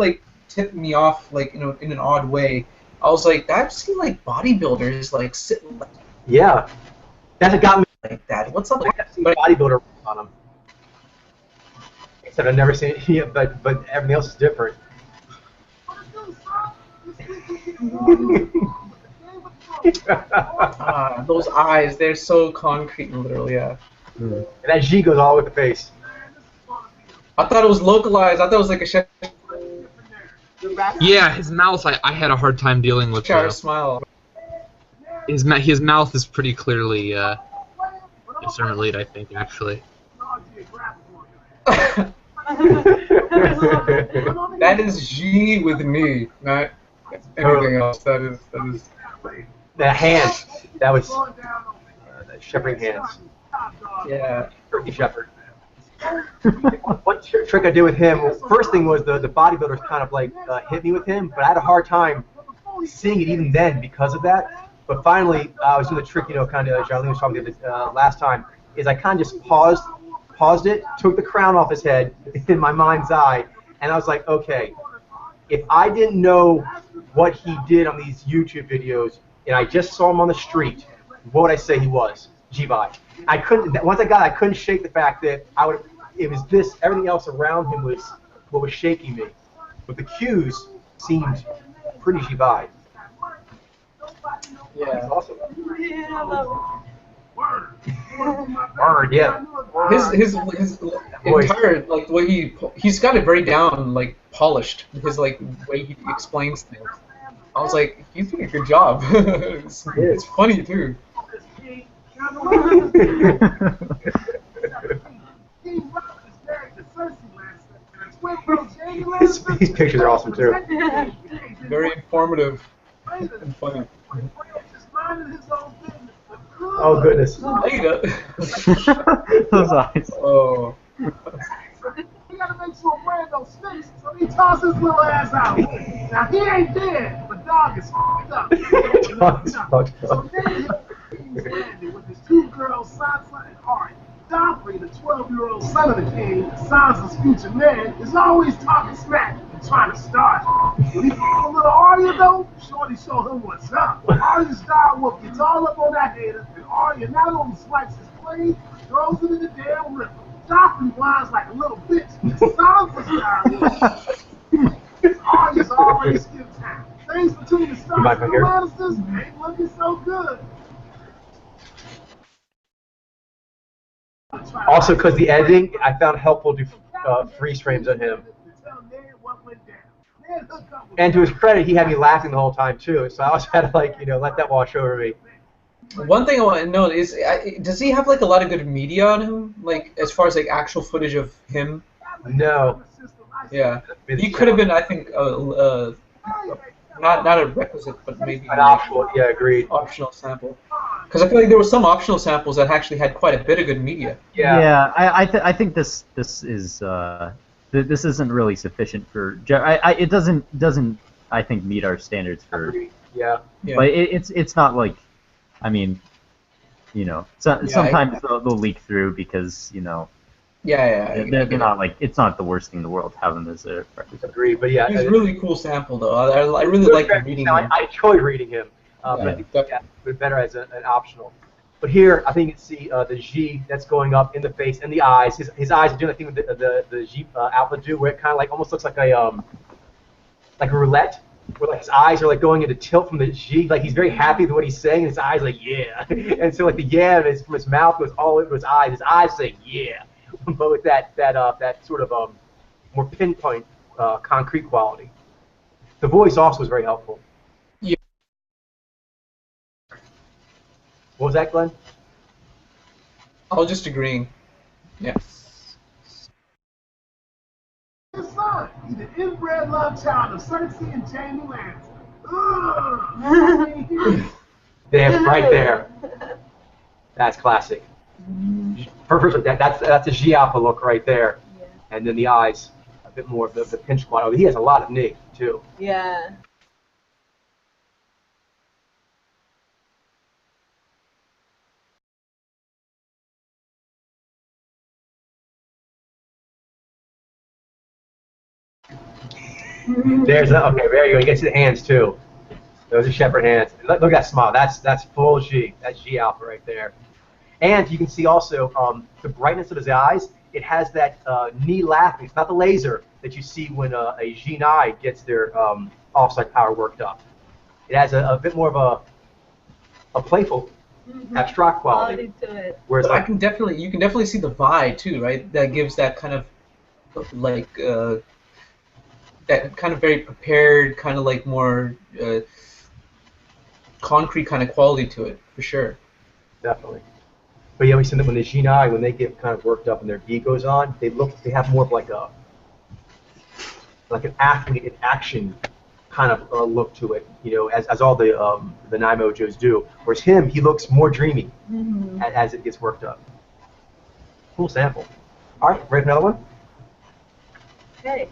tipped me off in an odd way. I was like, that seemed like bodybuilders sitting. Yeah, that's what got me. like that. What's up? I've seen bodybuilder on him. Except I've never seen it yet, but everything else is different. Those eyes, they're so concrete and literal, yeah. And that G goes all with the face. I thought it was localized. I thought it was like a Cheshire Yeah, his mouth, I had a hard time dealing with. smile. His mouth is pretty clearly discernible, I think, actually. That is G with me, not anything else. That is. The hands. That was the shepherding hands. Yeah. Turkey shepherd. One trick I did with him, well, first thing was the bodybuilders kind of like hit me with him, but I had a hard time seeing it even then because of that. But finally, I was doing the trick, kind of, Charlene was talking about last time, is I kind of just paused it, took the crown off his head in my mind's eye, and I was like, okay, if I didn't know what he did on these YouTube videos, and I just saw him on the street, what would I say he was? G-Vibe. I couldn't. Once I couldn't shake the fact that it was this. Everything else around him was what was shaking me. But the cues seemed pretty G-Vibe. Yeah. He's awesome. Word, yeah. His entire like the way he's got it very down, like polished. His like way he explains things. I was like, he's doing a good job. it's funny too. These pictures are awesome too. Very informative and funny. Oh goodness. Those eyes. Oh. He gotta make sure Brando stinks, so he tosses his little ass out. Now he ain't dead, but dog is fucked up. Dog is fucked up. So then he's landing with his two girls, Sansa and Ari. Joffrey, the 12-year-old son of the king, Sansa's future man, is always talking smack and trying to start. When he a little Arya though, Shorty show him what's up. Arya's star wolf gets all up on that hater, and Arya not only swipes his blade, throws it in the damn river. Joffrey whines like a little bitch. Sansa's star Arya's already skipped town. Things between the Starks and the Lannisters ain't looking so good. Also, because the editing, I found helpful to freeze frames on him. And to his credit, he had me laughing the whole time too. So I always had to let that wash over me. One thing I want to know is, does he have like a lot of good media on him, like as far as like actual footage of him? No. Yeah, he could have been, I think, not a requisite, but maybe an optional. Yeah, agreed. Optional sample. Because I feel like there were some optional samples that actually had quite a bit of good media. Yeah. Yeah, I think this is this isn't really sufficient for. It doesn't I think meet our standards for. Agreed. Yeah. But it's not like, I mean, sometimes they'll leak through because Yeah. They're not like, it's not the worst thing in the world to have them as a requisite. Agreed, but yeah. He's a really cool sample though. I really like reading him. I enjoyed reading him. But I think but better as an optional. But here, I think you can see the G that's going up in the face and the eyes. His eyes are doing the thing with the G alpha do, where it kind of like almost looks like a roulette, where like his eyes are like going into tilt from the G. Like he's very happy with what he's saying, and his eyes like yeah, and so like the yeah from his mouth goes all into his eyes. His eyes say yeah, but with that sort of more pinpoint concrete quality. The voice also was very helpful. What was that, Glenn? I was just agreeing. Yeah. His son, he's the inbred love child of Cersei and Jaime Lannister. There, right there. That's classic. First, that's a G alpha look right there, and then the eyes, a bit more of the pinch quad. Oh, he has a lot of knee too. Yeah. Okay, there you go. You can see the hands too. Those are shepherd hands. Look at that smile. That's full G. That's G alpha right there. And you can see also the brightness of his eyes. It has that knee laughing. It's not the laser that you see when a Jinai gets their offside power worked up. It has a bit more of a playful, abstract quality. To it. Whereas But you can definitely see the vibe too, right? That gives that kind of like that kind of very prepared, kind of like more concrete kind of quality to it, for sure. Definitely. But yeah, we said that when the Jinai, when they get kind of worked up and their V goes on, they have more of like an athlete in action kind of look to it, as all the Nai Mojos do. Whereas him, he looks more dreamy as it gets worked up. Cool sample. All right, ready for another one? Okay.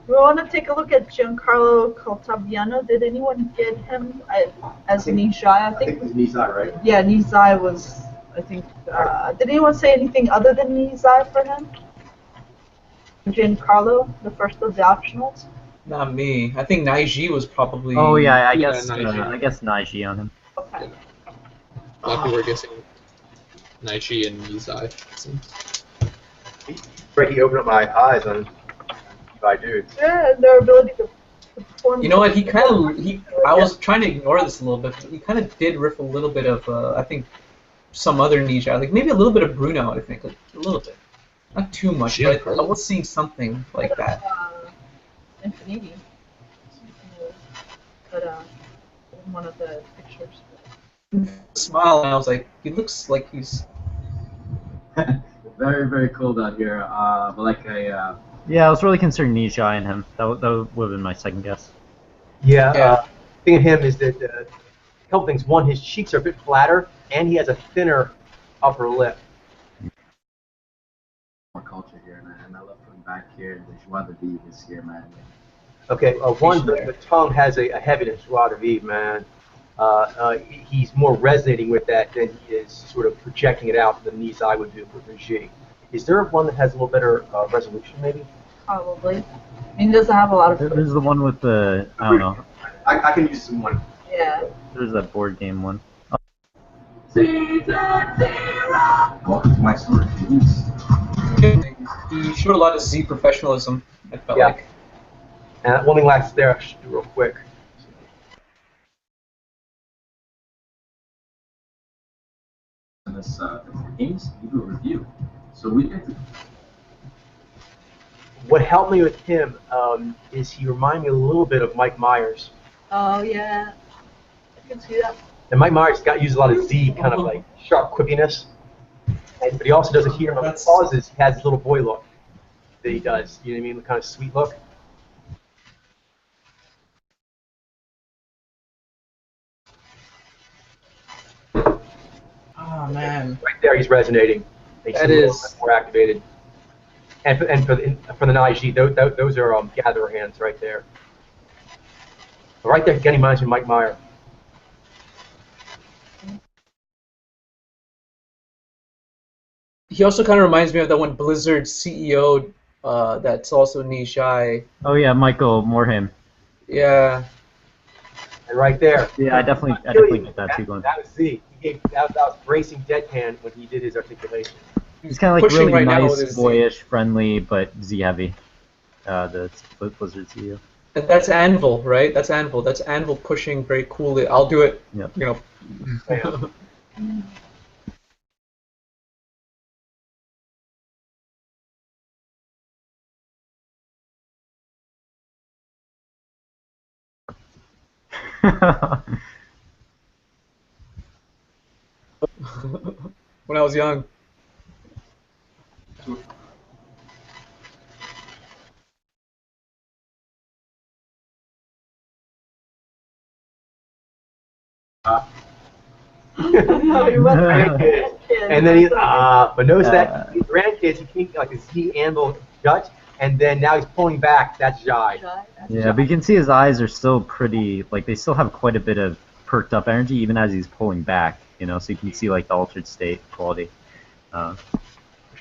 We want to take a look at Giancarlo Caltabiano. Did anyone get him as Nizai? I think it's Nizai, right? Yeah, Nizai was, I think. Did anyone say anything other than Nizai for him? Giancarlo, the first of the optionals? Not me. I think Naiji was probably. Oh yeah, I Yeah, guess Naiji. I guess Naiji on him. Okay. A lot of people are guessing Naichi and Nizai. Right, he opened up my eyes on by dudes. Yeah, and their ability to perform. You know what? I was trying to ignore this a little bit. But he kind of did riff a little bit of, I think, some other niche. Like maybe a little bit of Bruno. I think a little bit, not too much. Yeah, But I was seeing something like that. Infinity. But in one of the pictures. Smile, and I was like, he looks like he's. Very, very cold out here. But like Yeah, I was really concerned Nijai and him. That would have been my second guess. Yeah, Yeah. the thing of him is that a couple things. One, his cheeks are a bit flatter, and he has a thinner upper lip. more culture here, man. I love coming back here. The joie de vivre is here, man. Okay, one, the tongue has a heaviness, joie de vivre, man. He's more resonating with that than he is sort of projecting it out than Nizai would do with G. Is there one that has a little better resolution, maybe? Probably. I mean, he doesn't have a lot of. There's the one with the, I don't know. I can use some one. Yeah. There's that board game one. Welcome to my story. He showed a lot of Z professionalism. I felt Yeah. like. And one thing last there, I should do real quick. In this games, you do a review. So we get to. What helped me with him is he reminded me a little bit of Mike Myers. Oh yeah. I can see that. And Mike Myers used a lot of Z, kind of like sharp quippiness. But he also does it here on the pauses. He has this little boy look that he does. You know what I mean? The kind of sweet look. Oh man. Right there, he's resonating. Makes That him a little is- bit more activated. And for the Naiji, those are gatherer hands right there. But right there, again, he reminds me of Mike Meyer. He also kind of reminds me of that one Blizzard CEO that's also Nishai. Oh yeah, Michael Morhaime. Yeah. And right there. Yeah, I definitely get that too going. That was Z. That was bracing deadpan when he did his articulation. He's kind of like Pushing really right now with nice, his Z. boyish, friendly, but Z heavy. The Blizzard CEO. And that's Anvil, right? That's Anvil. That's Anvil pushing very coolly. I'll do it. Yep. You know. Bam. When I was young. No, he wasn't. Grandkids. And then but notice that his grandkids, he came like a Z anvil Dutch, and then now he's pulling back. That's Jai. Yeah, but you can see his eyes are still pretty, like they still have quite a bit of perked up energy even as he's pulling back, you know, so you can see like the altered state quality. For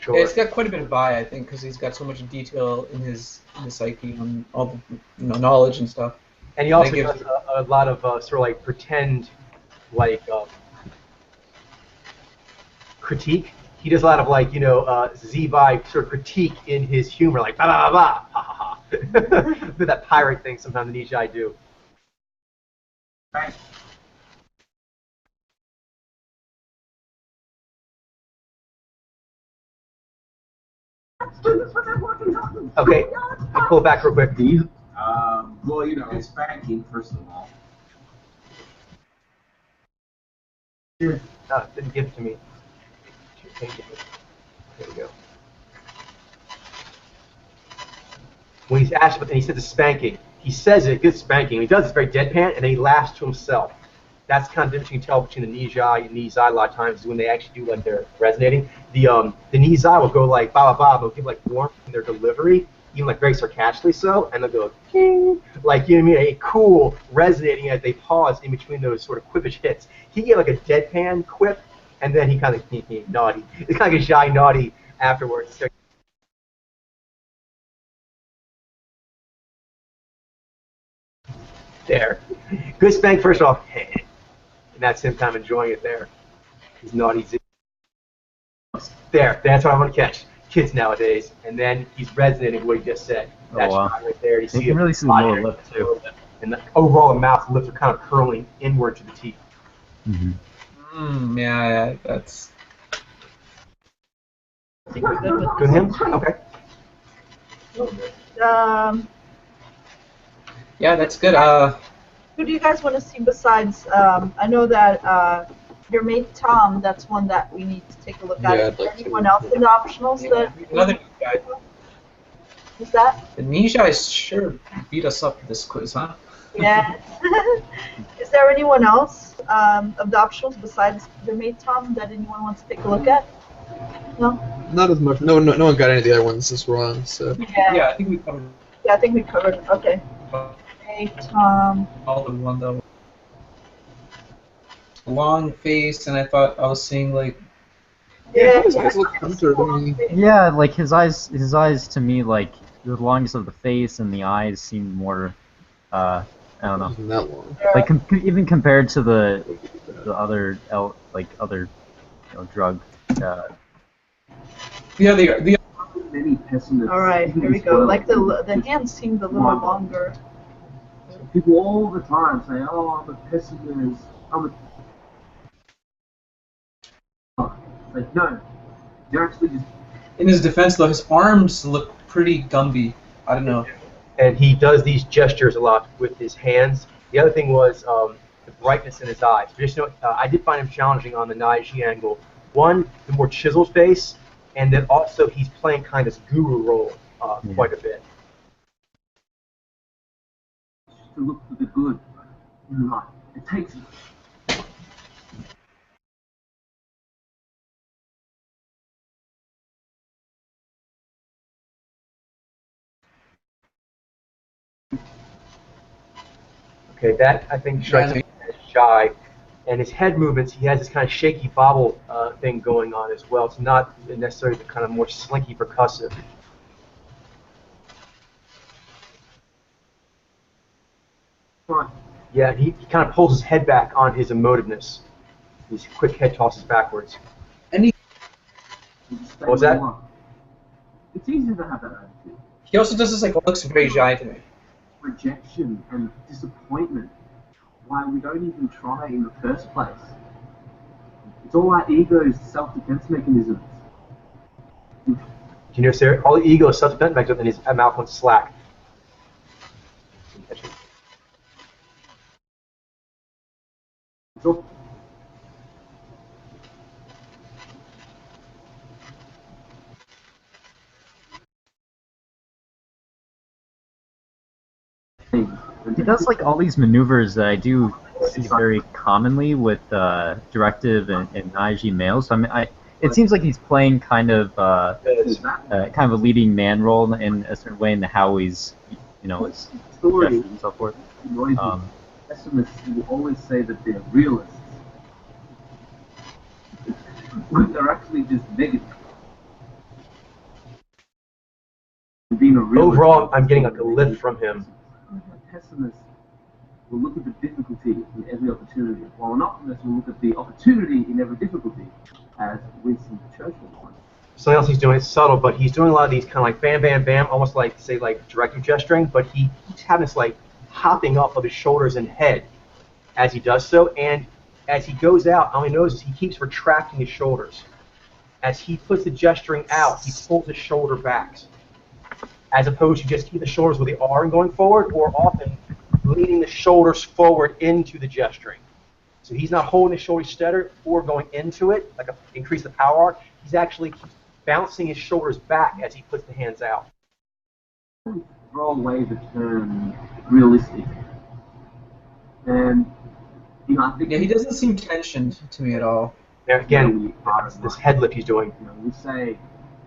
sure. Yeah, it's got quite a bit of buy, I think, because he's got so much detail in his psyche on all the knowledge and stuff. And he also They give- does a lot of sort of like pretend, like critique. He does a lot of like, Z-vibe sort of critique in his humor, like ba ba ba ba, ha ha ha. With that pirate thing sometimes the Nijai do. Right. Okay, I pull it back real quick. Well, you know, it's spanking, first of all. Didn't give it to me. There we go. When he's asked, and he says it's spanking, he says it, good spanking. He does it's very deadpan, and then he laughs to himself. That's kind of the difference you can tell between the Nijai and Nizai a lot of times is when they actually do like they're resonating. The Nizai will go like ba ba ba, they'll give like warmth in their delivery, even like very sarcastically so, and they'll go king, like you know what I mean, a cool resonating as they pause in between those sort of quippish hits. He gave like a deadpan quip, and then he kind of naughty. It's kind of like a shy naughty afterwards. So, there. Good spank first off, and that's him kind of enjoying it there. He's naughty. There, that's what I want to catch. Kids nowadays, and then he's resonating with what he just said. That's right there. You can really see the lower lip too. And the, overall, the mouth and lips are kind of curling inward to the teeth. Yeah, that's. Good him? Okay. Yeah, that's good. Who do you guys want to see besides? I know that your mate Tom. That's one that we need to take a look at. Yeah, Is there anyone else in the optionals that? Another guy. Who's that? The Nijai sure beat us up this quiz, huh? Yeah. Is there anyone else of the optionals besides your mate Tom that anyone wants to take a look at? No. Not as much. No one got any of the other ones this wrong. So. Yeah, I think we covered. Yeah, I think we covered. Okay. Hey Tom. All in one though. Long face, and I thought I was seeing like. Yeah. His eyes look hunter to me. Yeah, like his eyes to me, like the longness of the face and the eyes seemed more, I don't know. Wasn't that long. Like even compared to the other drug. Yeah, the Many pessimists. All right, here we go. Like the hands seemed a little longer. People all the time say, "Oh, I'm a pessimist. I'm a." Oh, like no, you're actually just. in his defense though, his arms look pretty Gumby. I don't know. And he does these gestures a lot with his hands. The other thing was the brightness in his eyes. Just I did find him challenging on the Naiji angle. One, the more chiseled face, and then also he's playing kind of this guru role quite a bit. To look for the good in life. It takes. Okay, that I think strikes me as shy. And his head movements, he has this kind of shaky bobble thing going on as well. It's not necessarily the kind of more slinky percussive. Right. Yeah, he kind of pulls his head back on his emotiveness. These quick head tosses backwards. And What was that? It's easy to have that attitude. He also does this like looks very shy to me. Rejection and disappointment. Why we don't even try in the first place. It's all our ego's self-defense mechanisms. You know, Sarah, all the ego is self-defense mechanism, and his mouth went slack. It's all He does like all these maneuvers that I do see very commonly with directive and Naiji males. I mean, it seems like he's playing kind of a leading man role in a certain way in how he's, his gestures and so forth. Pessimists will always say that they're realists. When they're actually just negative. Being a realist, Overall, I'm getting like a lift from him. a pessimist will look at the difficulty in every opportunity, while an optimist will look at the opportunity in every difficulty, as Winston Churchill once. Something else he's doing, it's subtle, but he's doing a lot of these kind of like bam, bam, bam, almost like, say, like directive gesturing, but he keeps having this like hopping up of his shoulders and head as he does so, and as he goes out, all he knows is he keeps retracting his shoulders. As he puts the gesturing out, he pulls his shoulder back, as opposed to just keep the shoulders where they are and going forward, or often leaning the shoulders forward into the gesturing. So he's not holding his shoulders steady or going into it, like increase the power arc. He's actually bouncing his shoulders back as he puts the hands out. Throw away the term realistic. And, you know, I think... Yeah, he doesn't seem tensioned to me at all. There again, this head lift he's doing. You know, we say,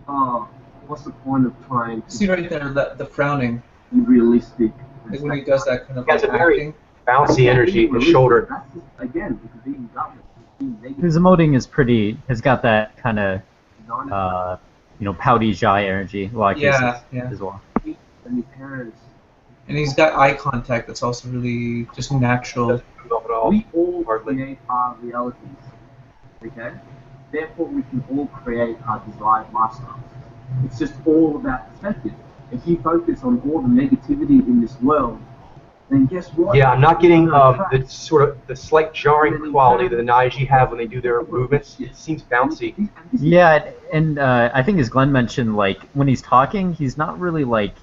oh, what's the point of trying to... See right there, the frowning. Be realistic. Like when he does that kind of He has a very acting. bouncy energy in his shoulder. That's just, again, because being government. His emoting is pretty. Has got that kind of, pouty shy energy. Like Yeah. as well. And your parents. And he's got eye contact that's also really just natural. We all create our realities. Okay? Therefore, we can all create our desired lifestyles. It's just all about perspective. If you focus on all the negativity in this world, then guess what? Yeah, I'm not getting the sort of the slight jarring quality that the Naiji have when they do their movements. It seems bouncy. Yeah, and I think as Glenn mentioned, like when he's talking, he's not really like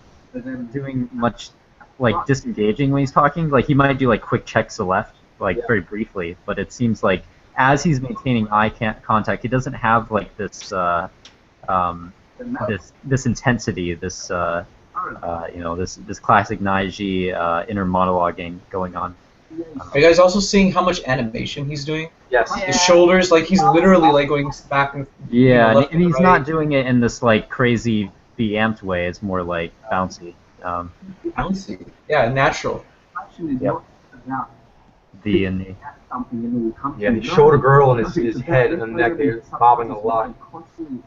doing much, like disengaging when he's talking. Like he might do like quick checks to left, like very briefly, but it seems like as he's maintaining eye contact, he doesn't have like this this intensity, this this classic Naiji inner monologuing going on. Are you guys also seeing how much animation he's doing? Yes. Yeah. His shoulders, like he's literally like going back and Yeah, left and he's right. not doing it in this like crazy be-amped way. It's more like bouncy. Bouncy. Yeah, natural. Action is Yep. not about The and the. something and it will come Yeah, to his you. shoulder girdle and Nothing. his It's head about and the neck, they're something bobbing a that's lot. Constantly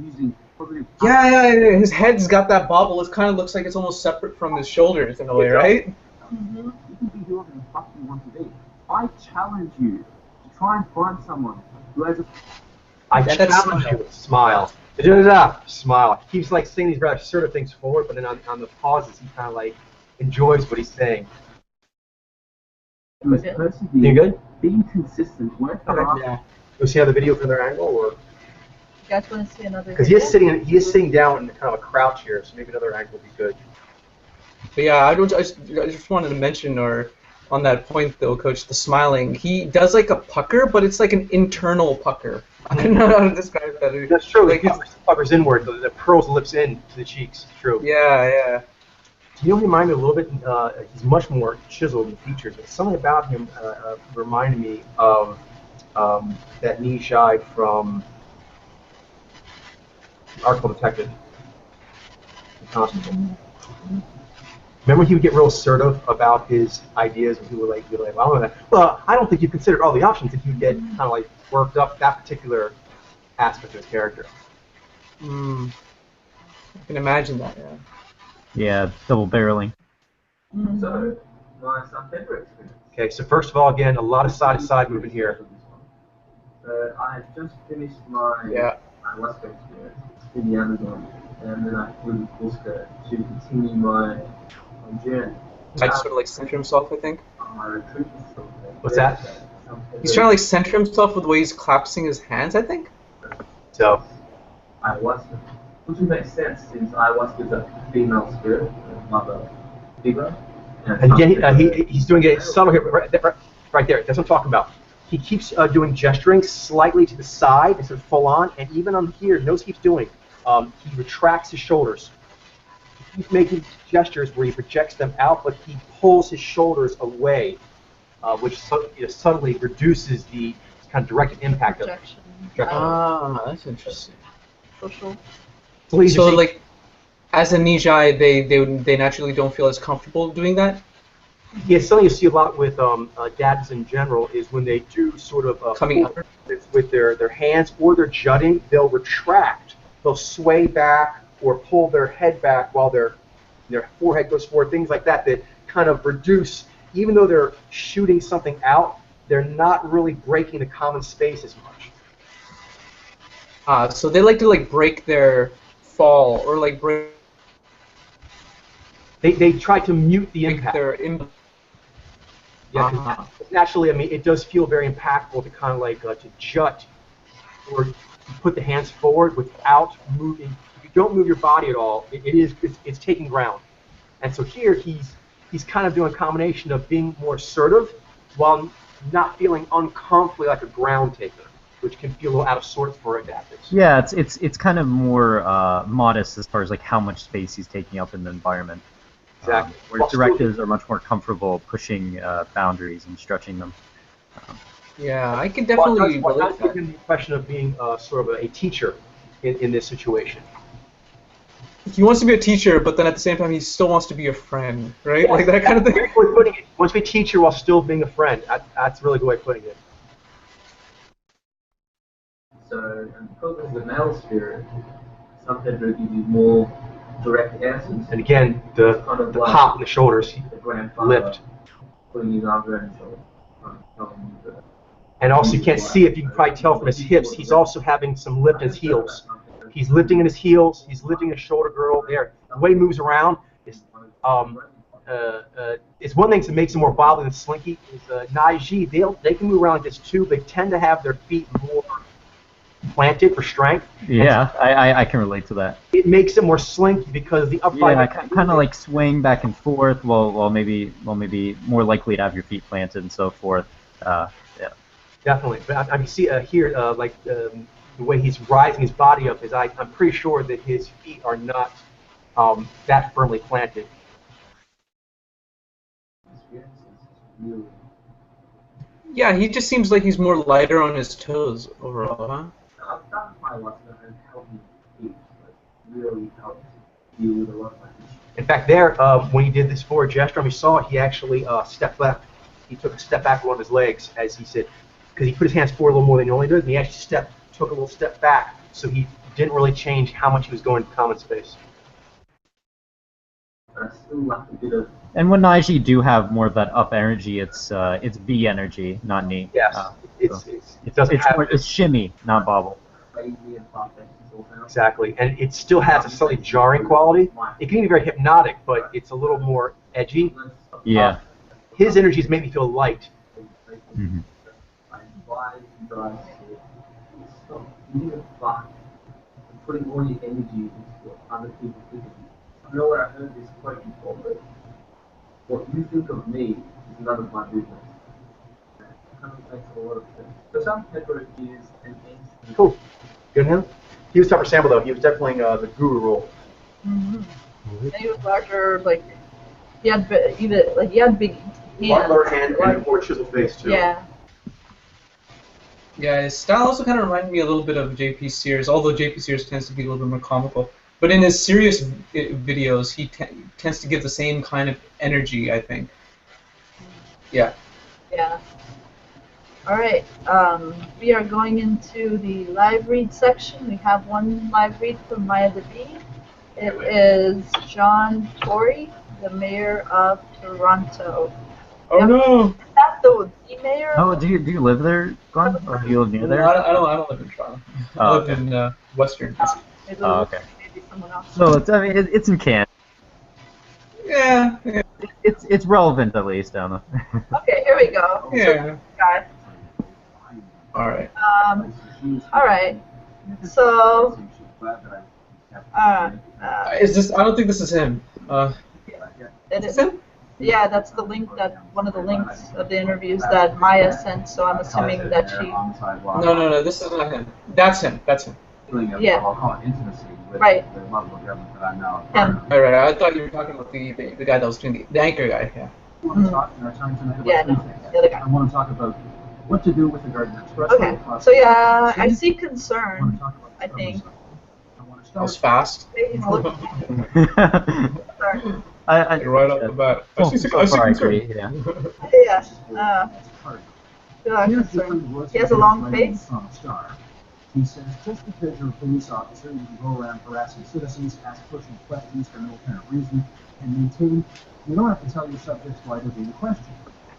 using positive. Yeah. His head's got that bobble. It kind of looks like it's almost separate from his shoulders in a way, right? You can be whoever the fuck you want to be. I challenge you to try and find someone who has a. I That challenge smile. you. Smile. Da-da-da-da. Smile. He keeps like saying these rather assertive things forward, but then on the pauses, he kind of like enjoys what he's saying. who has You persevered, You good? being consistent, work hard. Yeah. You'll see how the video from their angle, or You guys want to see another? because he is sitting down in kind of a crouch here, so maybe another angle would be good. But yeah, I just wanted to mention, or on that point though, Coach, the smiling. He does like a pucker, but it's like an internal pucker. I don't know how to describe that. That's true. Like He it's, puckers inward, the pearls the lips in to the cheeks. True. yeah. You know, he reminded me a little bit. He's much more chiseled in features, but something about him reminded me of that Nishai from Artful Detective, the Constable. Remember, he would get real assertive about his ideas, and he would be like, well, I don't think you've considered all the options, and he would get kind of like worked up that particular aspect of his character. I can imagine that. Yeah. Yeah, double barreling. So, my San Pedro experience. Okay, so first of all, again, a lot of side-to-side movement here. So, I had just finished my ayahuasca experience in the Amazon, and then I flew to Cusco to continue my journey. Like sort of like center himself, I think. My retreat was What's that? He's trying to like center himself with the way he's collapsing his hands, I think. So, ayahuasca, which would make sense since ayahuasca is a female spirit, mother figure. and again, he's doing it subtle here, right there. That's what I'm talking about. He keeps doing gesturing slightly to the side instead of full on, and even on here, notice he keeps doing. He retracts his shoulders. He keeps making gestures where he projects them out, but he pulls his shoulders away, which subtly reduces the kind of direct impact of it. Projection. Ah, that's interesting. Social. So like, as a Nijai, they naturally don't feel as comfortable doing that. Yeah, something you see a lot with dads in general is when they do sort of Coming up. with their hands or their jutting, they'll retract, they'll sway back or pull their head back while their forehead goes forward, things like that that kind of reduce even though they're shooting something out, they're not really breaking the common space as much. So they like to like break their fall or like break They try to mute the impact. their Yeah, 'cause naturally, I mean, it does feel very impactful to kind of like to jut or put the hands forward without moving. If you don't move your body at all, it's taking ground. And so here he's kind of doing a combination of being more assertive while not feeling uncomfortably like a ground taker, which can feel a little out of sorts for adapters. Yeah, it's kind of more modest as far as like how much space he's taking up in the environment. Exactly. Whereas directives are much more comfortable pushing boundaries and stretching them. Yeah, I can definitely Well, relate not to that. given the impression of being sort of a teacher in this situation. He wants to be a teacher, but then at the same time he still wants to be a friend, right? Like that kind of thing. Great way of putting it. Wants to be a teacher while still being a friend. That's a really good way of putting it. So, and because it's the male spirit, some Pedro give you more direct answers. And again, the Kind of pop in the shoulders the grandfather lift. putting his arms around his shoulder, kind of telling you that. And also, you can't see it, you can probably tell from his hips, he's also having some lift in his heels. He's lifting in his heels, he's lifting his shoulder girdle there. The way he moves around is it's one thing that makes him more wobbly than slinky. Is Naiji, they can move around like this too. They tend to have their feet more planted for strength. Yeah, I can relate to that. It makes it more slinky because the upright. Yeah, kind of like swing back and forth, while maybe more likely to have your feet planted and so forth. Yeah. Definitely, but I mean, see here, like the way he's rising his body up is, I'm pretty sure that his feet are not that firmly planted. Yeah, he just seems like he's more lighter on his toes overall, huh? I've done quite a lot of and helped me eat, like really helped deal with a lot of my issues. In fact, there, when he did this forward gesture, we saw he actually stepped left. He took a step back with one of his legs, as he said, because he put his hands forward a little more than he normally does, and he actually took a little step back, so he didn't really change how much he was going to common space. But I still lack a bit of. And when Naiji do have more of that up energy, it's B energy, not knee. Yes, it doesn't have it's shimmy, not bobble. Crazy and far-fetched somehow. Exactly, and it still has a slightly jarring quality. It can be very hypnotic, but it's a little more edgy. Yeah. His energies make me feel light. Mm-hmm. I advise you guys to stop giving a fuck and putting all your energy into what other people think of you. I know where I heard this quote before, but what you think of me is none of my business. That kind of makes a lot of sense. So San Pedro is an entity. Cool. Good him. He was tougher sample though. He was definitely the guru role. Mm-hmm. And he was larger, like he had he had big hands. Larger hand and a more chiseled face too. Yeah. Yeah, his style also kind of reminded me a little bit of J.P. Sears, although J.P. Sears tends to be a little bit more comical. But in his serious videos, he tends to give the same kind of energy, I think. Yeah. Yeah. All right. We are going into the live read section. We have one live read from Maya DeBee. It is John Tory, the mayor of Toronto. Oh no! Is that the mayor? Oh, do you live there, Glenn? Or do you live near No, there? I don't live in Toronto. I Oh, live okay. in Western. Maybe Okay. maybe someone else. So it's in Canada. Yeah. It's relevant at least, I don't know. Okay, here we go. Yeah. Guys. All right. All right. So. Is this? I don't think this is him. It Is is. him? Yeah, that's the link one of the links of the interviews that Maya sent. So I'm assuming that she. No. This is not him. That's him. Yeah. Right. The level of government that I know. Him. All right. I thought you were talking about the guy that was doing the anchor guy. Yeah. I want to talk, trying to make about Yeah, three no, things. the other guy. I want to talk about what to do with the garden expressway. Okay. across So the yeah, I city. see I want concern. to talk about the I think. I want to That was start. fast. Hey, look, sorry. I Right off the bat. I see so far I concern. agree, yeah. Yeah. Feel Here's concern. different voices He has a long writing face. from Star. He says, just because you're a police officer, you can go around harassing citizens, ask pushing questions for no apparent reason, and maintain, you don't have to tell your subjects why they're being questioned.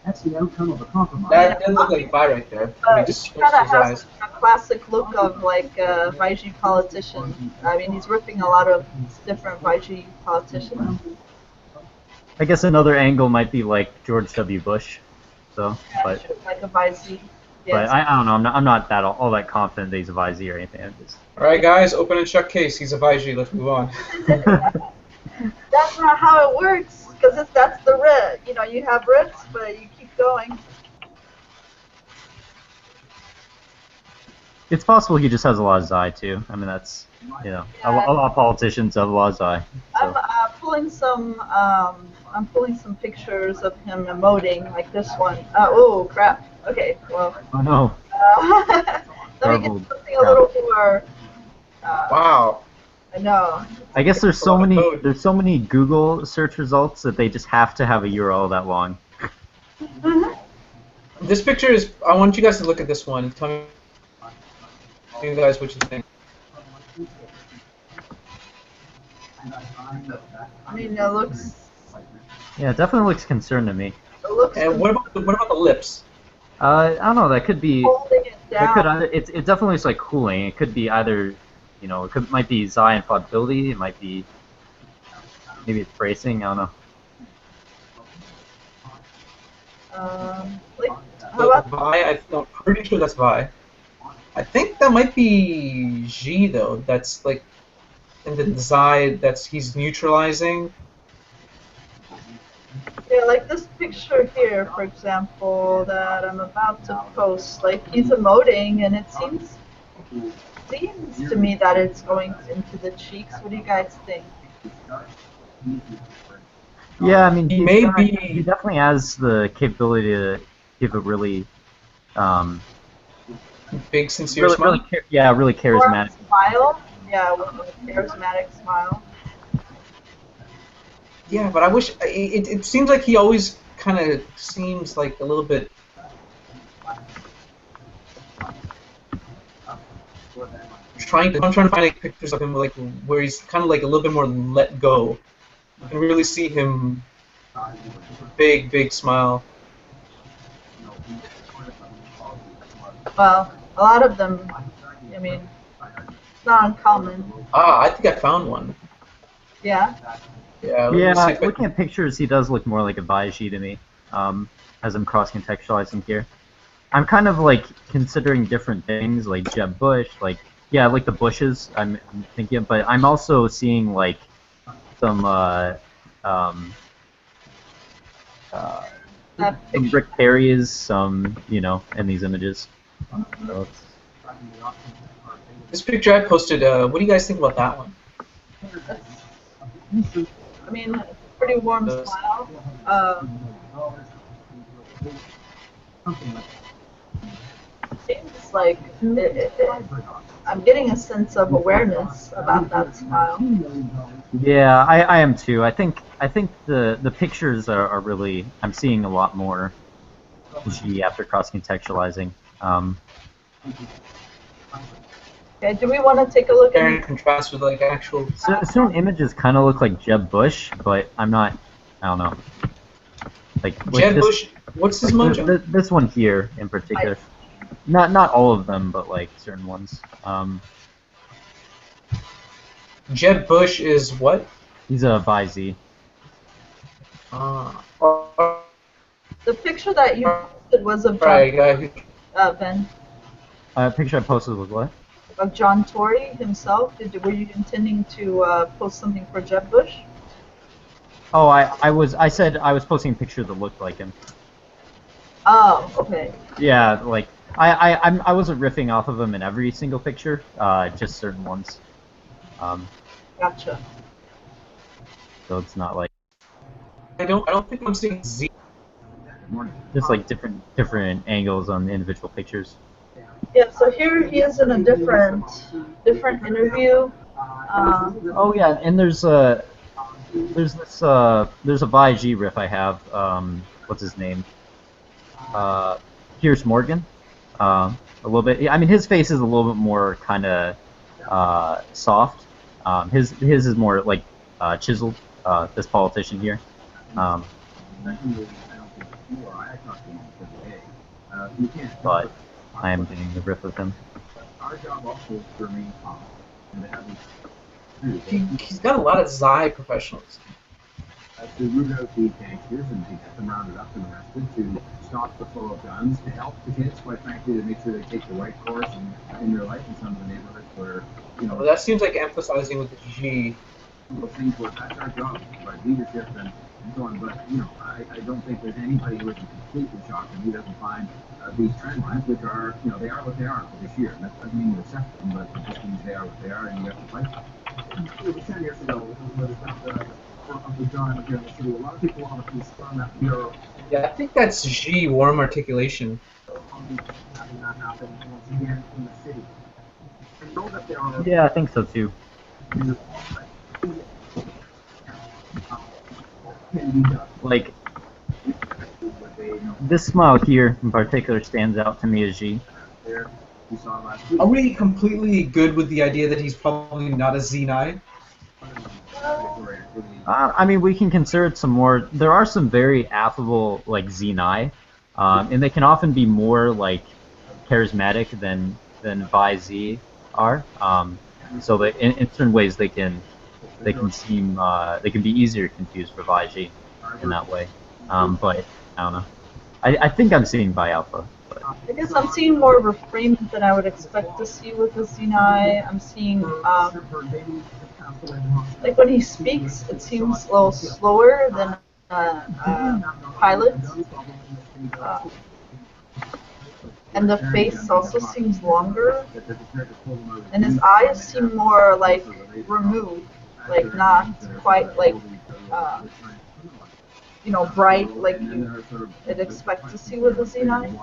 That's the outcome of a compromise. That does look like Vi right there. I mean, just He kind close of his has eyes. a classic look of like a Vaiji politician. I mean, he's ripping a lot of different Vaiji politicians. I guess another angle might be like George W. Bush. So, but Like a Vaiji. but Yes. I don't know. I'm not that all that confident that he's a Vizee or anything. I'm just All right, guys, open and shut case. He's a Vaiji. Let's move on. That's not how it works, because that's the writ. You know, you have writs, but you keep going. It's possible he just has a lot of Zai too. I mean, that's a lot of politicians have a lot of Zai. I'm So. pulling some. I'm pulling some pictures of him emoting, like this one. Oh crap. Okay. Well. Oh no. Let me get something a little more. Wow. I know. I guess there's so many Google search results that they just have to have a URL that long. This picture is. I want you guys to look at this one. Tell me, you guys, what you think. I mean, it looks. Yeah, it definitely looks concerned to me. It looks. And what about the lips? I don't know. That could be. Holding it That down. could either. It definitely looks like cooling. It could be either. It might be Zai and inflammability. It might be. Maybe it's bracing. I don't know. Like, how about Vi? I'm pretty sure that's Vi. I think that might be G though. That's like in the Zai. He's neutralizing. yeah, like this picture here, for example, that I'm about to post. Like he's emoting, and it seems to me that it's going into the cheeks. What do you guys think? Yeah, I mean, He may be. He definitely has the capability to give a really, Big sincere smile. really charismatic. Or a smile. Yeah, with a charismatic smile. Yeah, but I wish it seems like he always kind of seems like a little bit. I'm trying to find like, pictures of him like where he's kind of like a little bit more let go. You can really see him. Big smile. Well, a lot of them. I mean, it's not uncommon. I think I found one. Yeah. Yeah. Let me see if I Looking at pictures, he does look more like a Baiji to me. As I'm cross-contextualizing here, I'm kind of like considering different things, like Jeb Bush, like the bushes. I'm thinking, but I'm also seeing like some Rick Perry's, some in these images. So this picture I posted. What do you guys think about that one? I mean, pretty warm smile. Seems like I'm getting a sense of awareness about that smile. yeah, I am too. I think the pictures are really. I'm seeing a lot more G after cross-contextualizing. Okay, do we want to take a look Compare and at? contrast with like actual. Certain images kind of look like Jeb Bush, but I'm not. I don't know. Like Jeb this, Bush. What's his mojo? This one here in particular. Not all of them, but like certain ones. Jeb Bush is what? He's a Vizee. The picture that you posted was of John, Right, Ben, Picture I posted was what? of John Tory himself. Were you intending to post something for Jeb Bush? Oh, I said I was posting a picture that looked like him. Oh, okay. Yeah, like I wasn't riffing off of him in every single picture, just certain ones. Gotcha. So it's not like I don't think I'm seeing Z. just like different angles on the individual pictures. Yeah. So here he is in a different interview. Oh yeah, and there's a Vig riff I have. What's his name? Piers Morgan. A little bit. I mean, his face is a little bit more kind of soft. His is more like chiseled. This politician here. before. I talk to him every day. You can't. but I am getting the riff of him. Our job also is to remain calm and to have these. He's got a lot of Zai professionals. To root out the gangsters and to get them rounded up and arrested, to stop the flow of guns, to help the kids, quite frankly, to make sure they take the right course in their life in some of the neighborhoods where, Well, that seems like emphasizing with the G. those things where that's our job, right? Leadership and so on. But, I don't think there's anybody who isn't completely shocked and who doesn't find these trend lines, which are, they are what they are for this year. And that doesn't mean you accept them, but it just means they are what they are and you have to fight them. It was 10 years ago, when it was of the gun here in the city. A lot of people obviously spun that bureau. Yeah, I think that's G, warm articulation. Having that happen once again in the city. I know that there are. Yeah, I think so too. Like, this smile here in particular stands out to me as G. Are we completely good with the idea that he's probably not a Z9? I mean, we can consider some more. There are some very affable, like, Xeni, and they can often be more, like, charismatic than Vi Z are. So that in certain ways they can seem they can be easier confused for Vi G in that way. But I don't know. I think I'm seeing Vi Alpha. But. I guess I'm seeing more of a frame than I would expect to see with the Xeni. I'm seeing like when he speaks, it seems a little slower than Pilot. And the face also seems longer. And his eyes seem more like removed, like not quite like bright like you'd expect to see with the Xeni.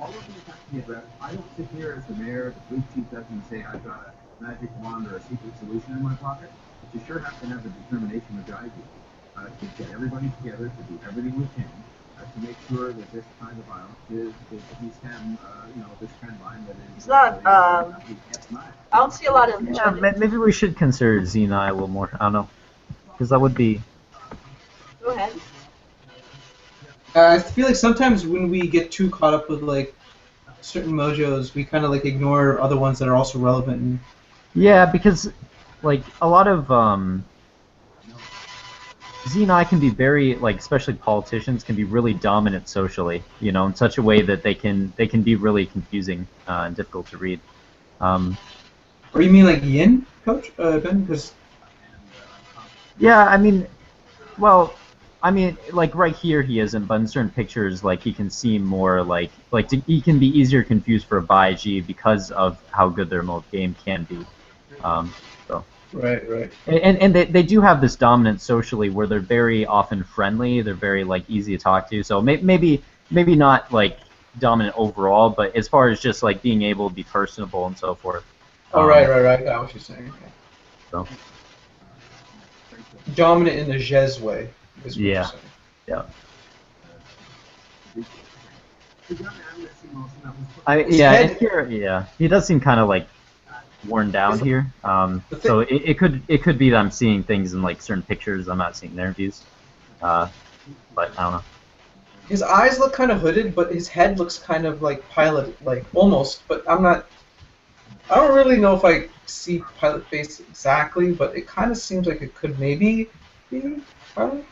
All of these have to be addressed. I don't sit here as the mayor, the police chief doesn't say I've got a magic wand or a secret solution in my pocket, but you sure have to have the determination to guide you, to get everybody together, to do everything we can, to make sure that this kind of violence is we stem, this trend line that is. It's not. I don't see a lot of. Yeah, maybe we should consider Xeni a little more. I don't know, because that would be. Go ahead. I feel like sometimes when we get too caught up with like certain mojos, we kind of like ignore other ones that are also relevant. And... Yeah, because like a lot of Xeni can be very like, especially politicians can be really dominant socially, in such a way that they can be really confusing and difficult to read. Or you mean like Yin, Coach Ben? Because yeah, I mean, well. I mean, like right here he isn't, but in certain pictures, like he can seem more like he can be easier confused for a Bai G because of how good their mode game can be. So. Right. And they do have this dominance socially where they're very often friendly. They're very like easy to talk to. So maybe not like dominant overall, but as far as just like being able to be personable and so forth. Oh right. I got what you're saying. Okay. So. Dominant in the Jez way. Yeah. And here, he does seem kind of like worn down here. So it could be that I'm seeing things in like certain pictures I'm not seeing in interviews. But I don't know. His eyes look kind of hooded, but his head looks kind of like Pilot, like almost. But I don't really know if I see Pilot face exactly, but it kind of seems like it could maybe be Pilot.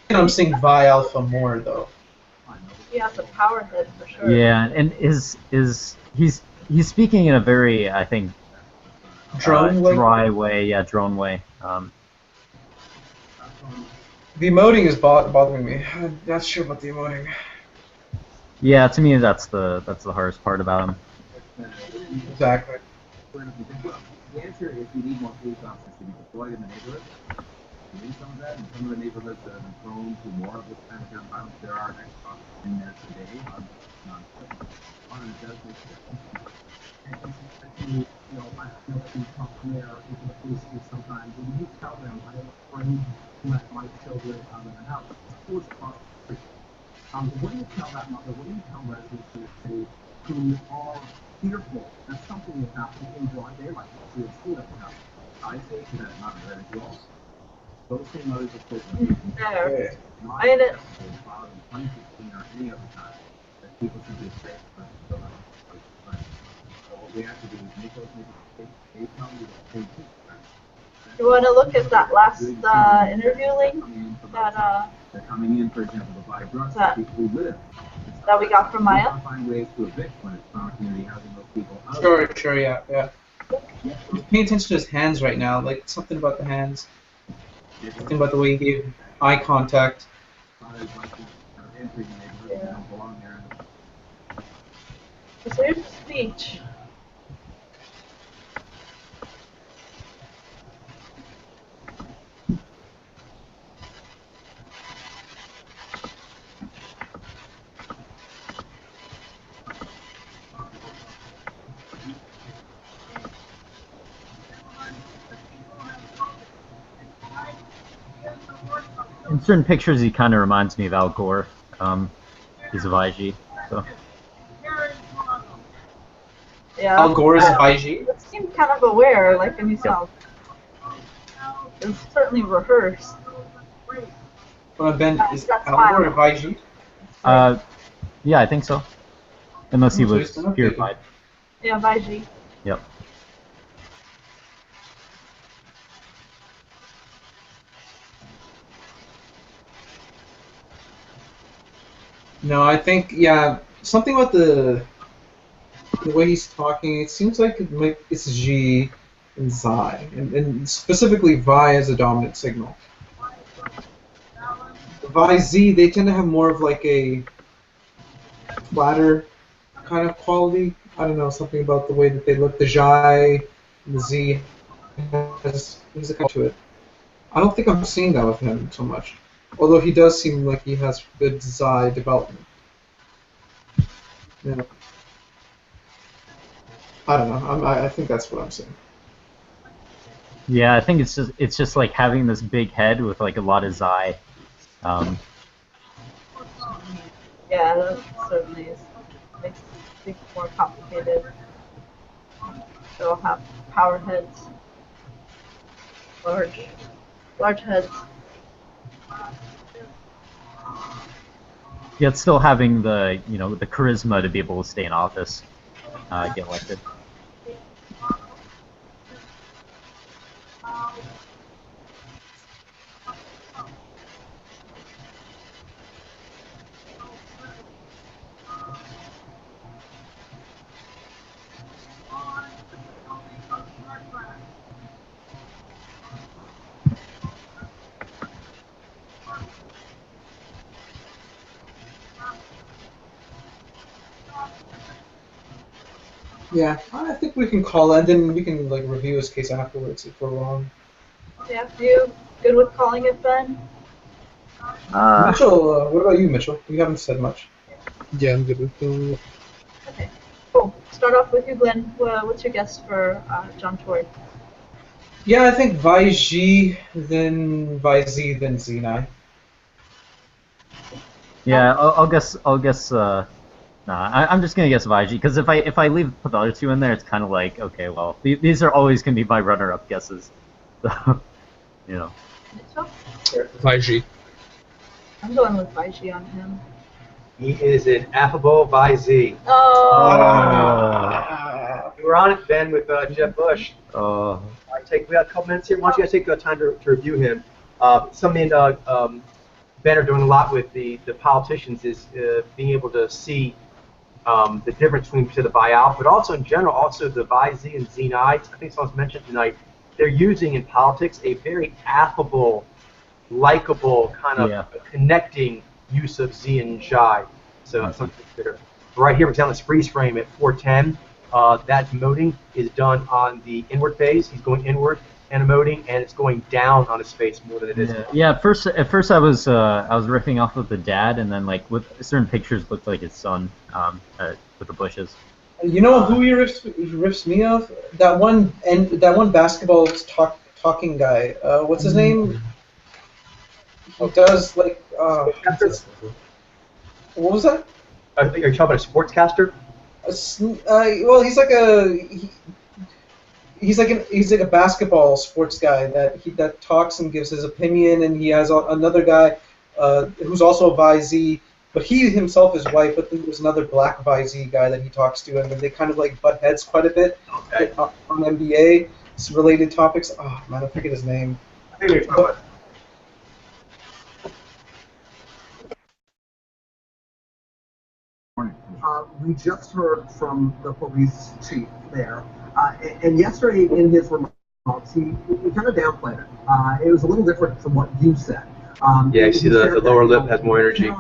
And I'm seeing Vi Alpha more though. He has a power head for sure. Yeah, and he's speaking in a very, I think, dry way. Yeah, drone way. The emoting is bothering me. I'm not sure about the emoting. Yeah, to me that's the hardest part about him. Exactly. The answer is we need more police officers to be deployed in the neighborhood. We need some of that, and some of the neighborhoods that have been prone to more of this kind of gun violence, there are ex-officers in there today. It does make a difference. And I feel like we talk there into the police chief sometimes, and you tell them, I am afraid to let my children out of the house. Schools across the street. What do you tell that mother? What do you tell residents in the city who are fearful that something is happening in broad daylight? See a school doesn't happen. I say to that not very close. Those same modes of course There. not I hit it. filed in 2016 or any other time that people should be safe for fill out those claims. So what we have to do is make those mistakes based on the safety. You want to look at that last interview link that They're coming in, for example, to buy drugs that- for people who live. that we got from Maya? Find ways to evict when it's not community housing those people out. Sure, yeah. I'm paying attention to his hands right now, like something about the hands. Something about the way he gave eye contact. Yeah. So here's the speech. In certain pictures, he kind of reminds me of Al Gore. He's of IG, so. Yeah. Al Gore is IG. It seemed kind of aware, like in himself. It's certainly rehearsed. Well, Ben, is That's Al fine. Gore of IG? Yeah, I think so. Unless he Oh, so was he's not purified. Yeah, Vigi. Yep. No, I think something about the way he's talking. It seems like it's G and Xi, and specifically Vi as a dominant signal. Vi Z, they tend to have more of like a flatter kind of quality. I don't know, something about the way that they look. The Xi and the Z has a kind to it. I don't think I'm seeing that with him so much. Although he does seem like he has good Xi development. Yeah. I don't know. I think that's what I'm saying. Yeah, I think it's just like having this big head with like a lot of Xi. Yeah, that certainly is. Makes things more complicated. They'll have power heads. Large heads. Yet still having the the charisma to be able to stay in office, get elected. Yeah, I think we can call it, and then we can like review his case afterwards if we're wrong. Yeah, you good with calling it, Ben? Mitchell, what about you, Mitchell? You haven't said much. Yeah, I'm good with the. Okay, cool. Start off with you, Glenn. What's your guess for John Tory? Yeah, I think Vi G, then Vi Z, then Xeni. Yeah, I'll guess. I'm just gonna guess Vigi because if I leave the other two in there, it's kind of like okay, well these are always gonna be my runner-up guesses, so Mitchell? Vigi. I'm going with Vigi on him. He is an affable by Z. Oh. You were on it, Ben, with Jeb Bush. Oh. We got a couple minutes here. Why don't you guys take the time to review him? Something Ben are doing a lot with the politicians is being able to see the difference between the Vi-Alpha, but also in general, also the Vi-Z and Xeni. I think someone's mentioned tonight, they're using in politics a very affable, likable, kind of connecting use of Z and Xi. So something to consider. Right here, for example, this freeze frame at 410, that emoting is done on the inward phase. He's going inward and emoting, and it's going down on his face more than it is. Yeah. At first I was riffing off of the dad, and then like with certain pictures looked like his son with the bushes. You know who he riffs me off? That one basketball talking guy. What's his name? He does like. What was that? Are you talking about a sportscaster? Well, he's like he's like a basketball sports guy that talks and gives his opinion, and he has another guy who's also a VZ, but he himself is white, but then there's another black VZ guy that he talks to, and then they kind of like butt heads quite a bit on NBA related topics. Oh man, I forget his name. I think we've we just heard from the police chief there, and yesterday in his remarks, he kind of downplayed it. It was a little different from what you said. Yeah, you see the lower lip has more energy.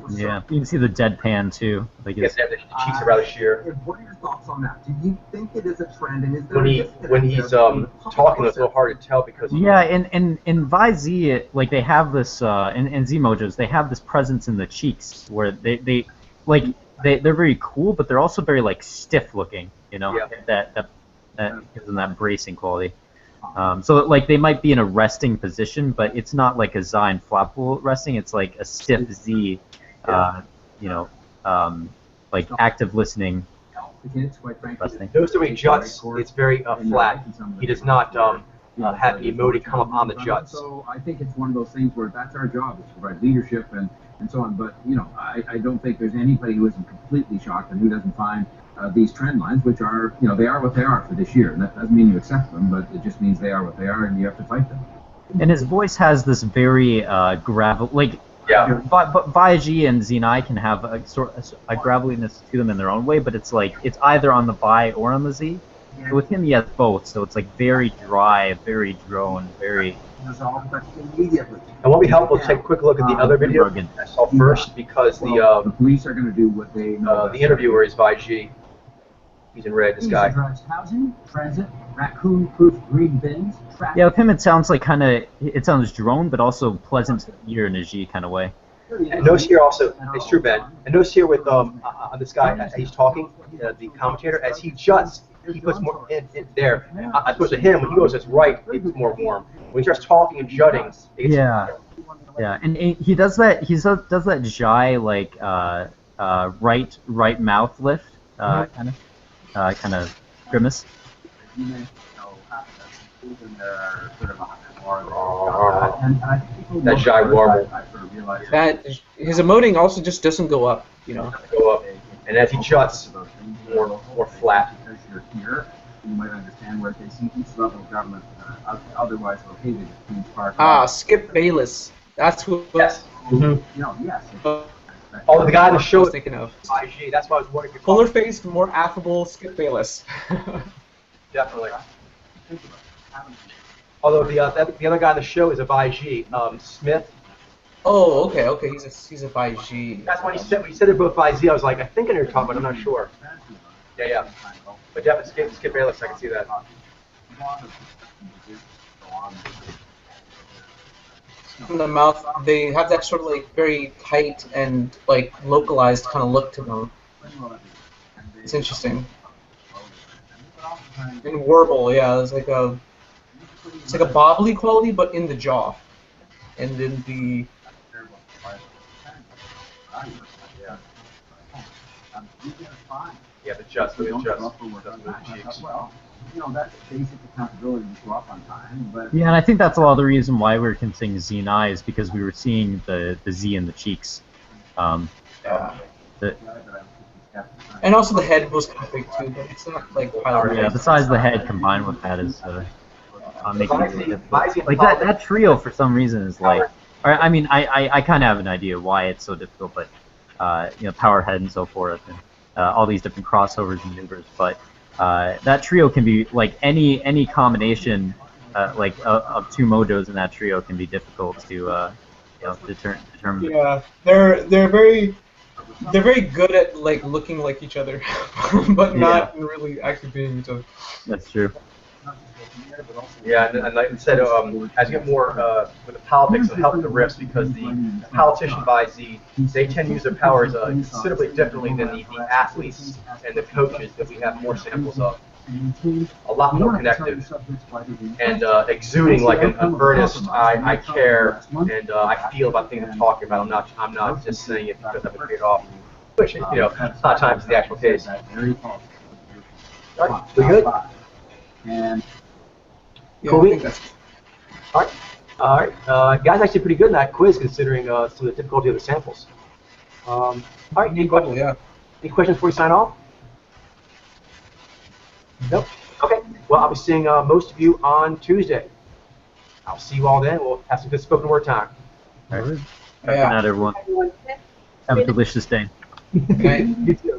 Yeah, you can see the deadpan too. Like Yes, the cheeks are rather sheer. And what are your thoughts on that? Do you think it is a trend? And is there When he's talking, it's a little hard to tell because yeah, in VZ, like they have this in Z Mojos, they have this presence in the cheeks where they're very cool, but they're also very like stiff looking. You know, Yeah. that gives them that bracing quality. So like they might be in a resting position, but it's not like a Zion flappable resting. It's like a stiff Z, you know, like active listening. Resting. Notice the way he juts, it's very flat. He does not have the emoji come up on the juts. So I think it's one of those things where that's our job, is to provide leadership and so on. But I don't think there's anybody who isn't completely shocked and who doesn't find these trend lines, which are, they are what they are for this year. And that doesn't mean you accept them, but it just means they are what they are, and you have to fight them. And his voice has this very gravel, like Vaiji and Zenai can have a graveliness to them in their own way, but it's like it's either on the Vi or on the Z. And with him, he has both, so it's like very dry, very drone, very. Immediately. And what would be helpful to take a quick look at the other video I saw first, because the police are going to do what they know. The interviewer is Vaiji. He's in red. This guy. Housing, transit, raccoon-proof green bins. Yeah, with him it sounds like it sounds drone, but also pleasant to the ear in a G kind of way. And notice here also, it's true, Ben. And notice here with this guy, as he's talking, the commentator, as he juts, he puts more in there. As opposed to him, when he goes to his right, it's more warm. When he starts talking and jutting, it gets yeah, and he does that. He does that Jai like right mouth lift kind of grimace. That Jai warble. That his emoting also just doesn't go up, Go up, and as he juts, more flat. Because you're here, you might understand where they see each level of government otherwise located at Queen's Park. Skip Bayless. That's who. Yes. Yes. Oh, the guy in the show I was thinking of. IG. That's why I was wondering if you Fuller faced, more affable Skip Bayless. Definitely. Although the other guy in the show is a IG, Smith. Oh, okay. He's a by G. That's when he said they're both IG. I was like, I think I know you're talking, but I'm not sure. Yeah. But definitely Skip Bayless, I can see that. In the mouth, they have that sort of like very tight and like localized kind of look to them. It's interesting. And warble, yeah, it's like a bobbly quality, but in the jaw, and in the. Yeah, the just cheeks. That's basic accountability to show up on time. But Yeah, and I think that's a lot of the reason why we were seeing Zenai is because we were seeing the Z in the cheeks. And also the head was kind of big too, but it's not like Yeah, the size of the head combined with that is making it really difficult. Like that trio for some reason is like. I mean, I kind of have an idea why it's so difficult, but power head and so forth, and all these different crossovers and maneuvers. But that trio can be like any combination, of two mojos in that trio can be difficult to determine. Yeah, they're very good at like looking like each other, but not really actually being each other. That's true. Yeah, and like I said, as you get more with the politics, it'll help the riffs because the politician by Z, they tend to use their powers considerably differently than the athletes and the coaches that we have more samples of. A lot more connected and exuding like an earnest, I care and I feel about things I'm talking about. I'm not just saying it because I've been paid off, which a lot of times is the actual case. All right, we good? And Yeah, Cool. I think that's All right. Guys, actually pretty good in that quiz considering some of the difficulty of the samples. All right. Any cool. Yeah. questions before we sign off? Nope. Okay. Well, I'll be seeing most of you on Tuesday. I'll see you all then. We'll have some good spoken word time. All right. Yeah. Good night, everyone. Have a delicious day. Okay. You too.